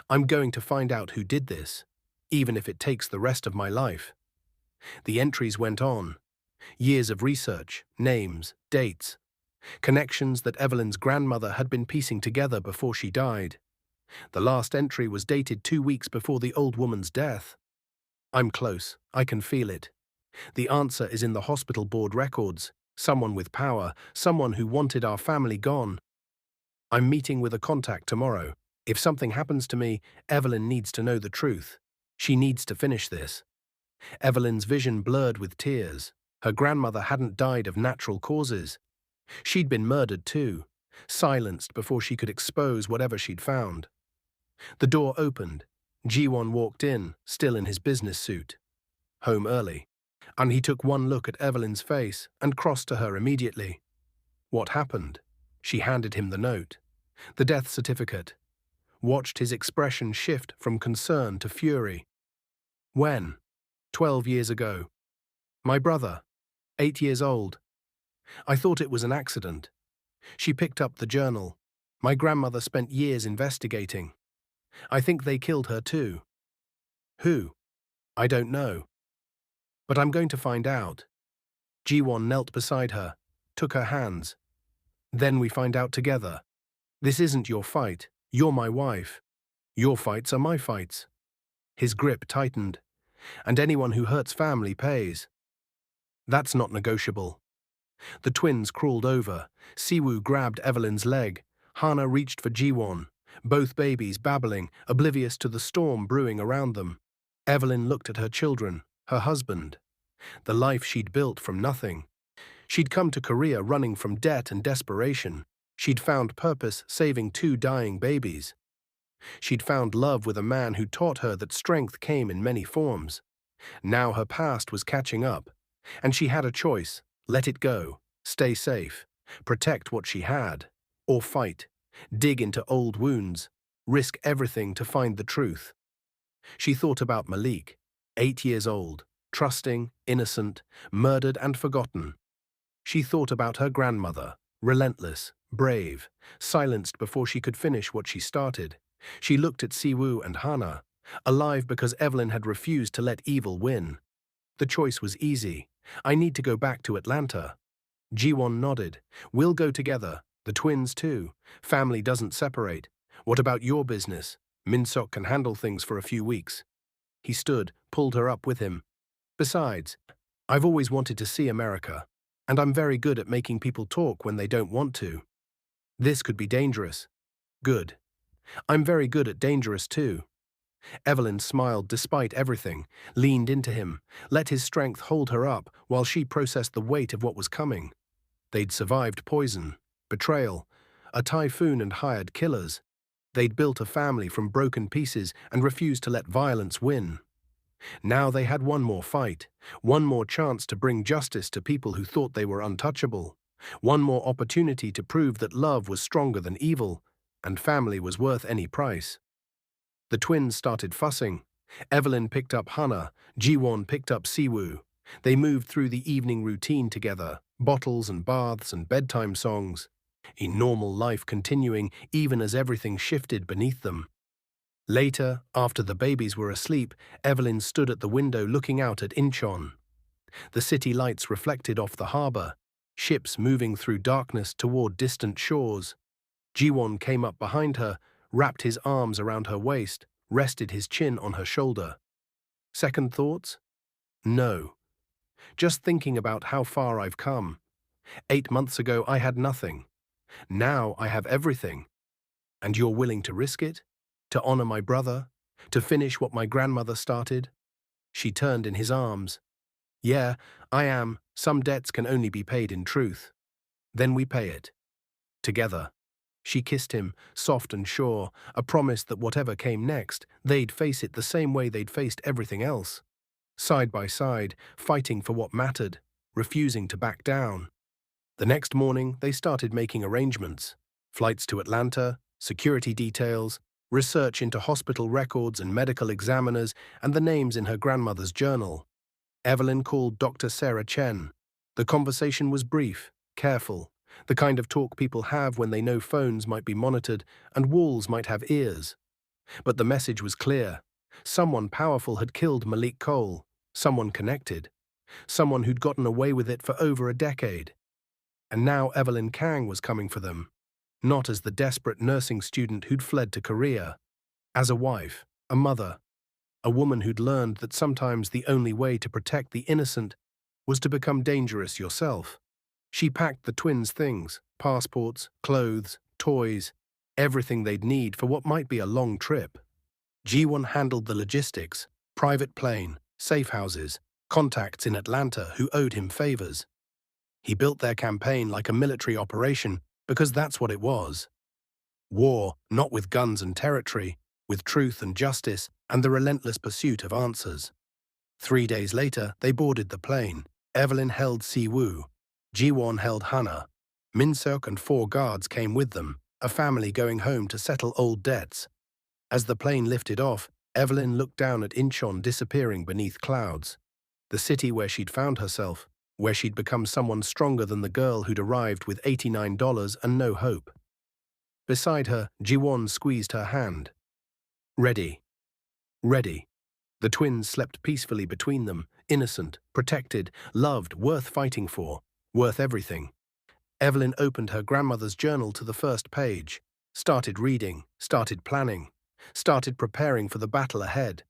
I'm going to find out who did this, even if it takes the rest of my life. The entries went on. Years of research, names, dates, connections that Evelyn's grandmother had been piecing together before she died. The last entry was dated 2 weeks before the old woman's death. I'm close. I can feel it. The answer is in the hospital board records. Someone with power, someone who wanted our family gone. I'm meeting with a contact tomorrow. If something happens to me, Evelyn needs to know the truth. She needs to finish this. Evelyn's vision blurred with tears. Her grandmother hadn't died of natural causes. She'd been murdered too, silenced before she could expose whatever she'd found. The door opened. Jiwon walked in, still in his business suit. Home early. And he took one look at Evelyn's face and crossed to her immediately. What happened? She handed him the note. The death certificate. Watched his expression shift from concern to fury. When? 12 years ago. My brother. 8 years old. I thought it was an accident. She picked up the journal. My grandmother spent years investigating. I think they killed her too. Who? I don't know. But I'm going to find out. Jiwon knelt beside her, took her hands. Then we find out together. This isn't your fight. You're my wife. Your fights are my fights. His grip tightened. And anyone who hurts family pays. That's not negotiable. The twins crawled over. Siwoo grabbed Evelyn's leg. Hana reached for Jiwon, both babies babbling, oblivious to the storm brewing around them. Evelyn looked at her children, her husband. The life she'd built from nothing. She'd come to Korea running from debt and desperation. She'd found purpose saving 2 dying babies. She'd found love with a man who taught her that strength came in many forms. Now her past was catching up, and she had a choice: let it go, stay safe, protect what she had, or fight, dig into old wounds, risk everything to find the truth. She thought about Malik, 8 years old, trusting, innocent, murdered and forgotten. She thought about her grandmother, relentless, brave, silenced before she could finish what she started. She looked at Siwoo and Hana, alive because Evelyn had refused to let evil win. The choice was easy. I need to go back to Atlanta. Jiwon nodded. We'll go together. The twins too. Family doesn't separate. What about your business? Minsok can handle things for a few weeks. He stood, pulled her up with him. Besides, I've always wanted to see America, and I'm very good at making people talk when they don't want to. This could be dangerous. Good. I'm very good at dangerous too. Evelyn smiled despite everything, leaned into him, let his strength hold her up while she processed the weight of what was coming. They'd survived poison, betrayal, a typhoon and hired killers. They'd built a family from broken pieces and refused to let violence win. Now they had one more fight, one more chance to bring justice to people who thought they were untouchable, one more opportunity to prove that love was stronger than evil, and family was worth any price. The twins started fussing. Evelyn picked up Hana, Jiwon picked up Siwoo. They moved through the evening routine together, bottles and baths and bedtime songs. A normal life continuing even as everything shifted beneath them. Later, after the babies were asleep, Evelyn stood at the window looking out at Incheon. The city lights reflected off the harbor, ships moving through darkness toward distant shores. Jiwon came up behind her, wrapped his arms around her waist, rested his chin on her shoulder. Second thoughts? No. Just thinking about how far I've come. 8 months ago I had nothing. Now I have everything. And you're willing to risk it? To honor my brother? To finish what my grandmother started? She turned in his arms. Yeah, I am. Some debts can only be paid in truth. Then we pay it. Together. She kissed him, soft and sure, a promise that whatever came next, they'd face it the same way they'd faced everything else. Side by side, fighting for what mattered, refusing to back down. The next morning, they started making arrangements. Flights to Atlanta, security details, research into hospital records and medical examiners, and the names in her grandmother's journal. Evelyn called Dr. Sarah Chen. The conversation was brief, careful, the kind of talk people have when they know phones might be monitored and walls might have ears. But the message was clear. Someone powerful had killed Malik Cole, someone connected, someone who'd gotten away with it for over a decade. And now Evelyn Kang was coming for them, not as the desperate nursing student who'd fled to Korea, as a wife, a mother, a woman who'd learned that sometimes the only way to protect the innocent was to become dangerous yourself. She packed the twins' things, passports, clothes, toys, everything they'd need for what might be a long trip. Ji-won handled the logistics, private plane, safe houses, contacts in Atlanta who owed him favors. He built their campaign like a military operation because that's what it was. War, not with guns and territory, with truth and justice and the relentless pursuit of answers. 3 days later, they boarded the plane. Evelyn held Si-woo. Ji-won held Hana. Min-seok and 4 guards came with them, a family going home to settle old debts. As the plane lifted off, Evelyn looked down at Incheon disappearing beneath clouds. The city where she'd found herself, where she'd become someone stronger than the girl who'd arrived with $89 and no hope. Beside her, Ji-won squeezed her hand. Ready. Ready. The twins slept peacefully between them, innocent, protected, loved, worth fighting for, worth everything. Evelyn opened her grandmother's journal to the first page, started reading, started planning, started preparing for the battle ahead.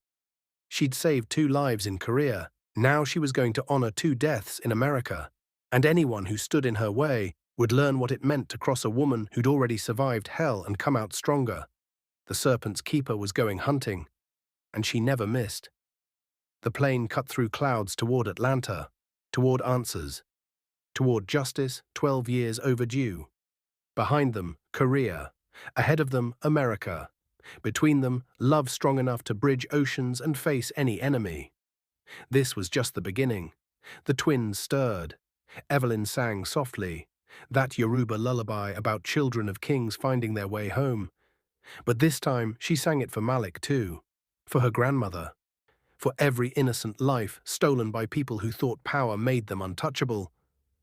She'd saved 2 lives in Korea. Now she was going to honor 2 deaths in America, and anyone who stood in her way would learn what it meant to cross a woman who'd already survived hell and come out stronger. The serpent's keeper was going hunting, and she never missed. The plane cut through clouds toward Atlanta, toward answers, toward justice 12 years overdue. Behind them, Korea. Ahead of them, America. Between them, love strong enough to bridge oceans and face any enemy. This was just the beginning. The twins stirred. Evelyn sang softly, that Yoruba lullaby about children of kings finding their way home. But this time, she sang it for Malik too, for her grandmother, for every innocent life stolen by people who thought power made them untouchable.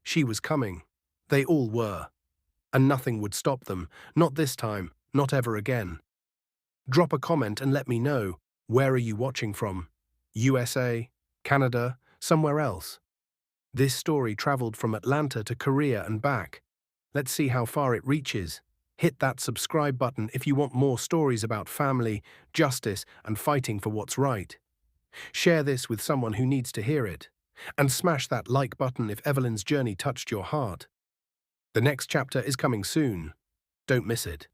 She was coming. They all were. And nothing would stop them, not this time, not ever again. Drop a comment and let me know, where are you watching from? USA, Canada, somewhere else? This story traveled from Atlanta to Korea and back. Let's see how far it reaches. Hit that subscribe button if you want more stories about family, justice, and fighting for what's right. Share this with someone who needs to hear it. And smash that like button if Evelyn's journey touched your heart. The next chapter is coming soon. Don't miss it.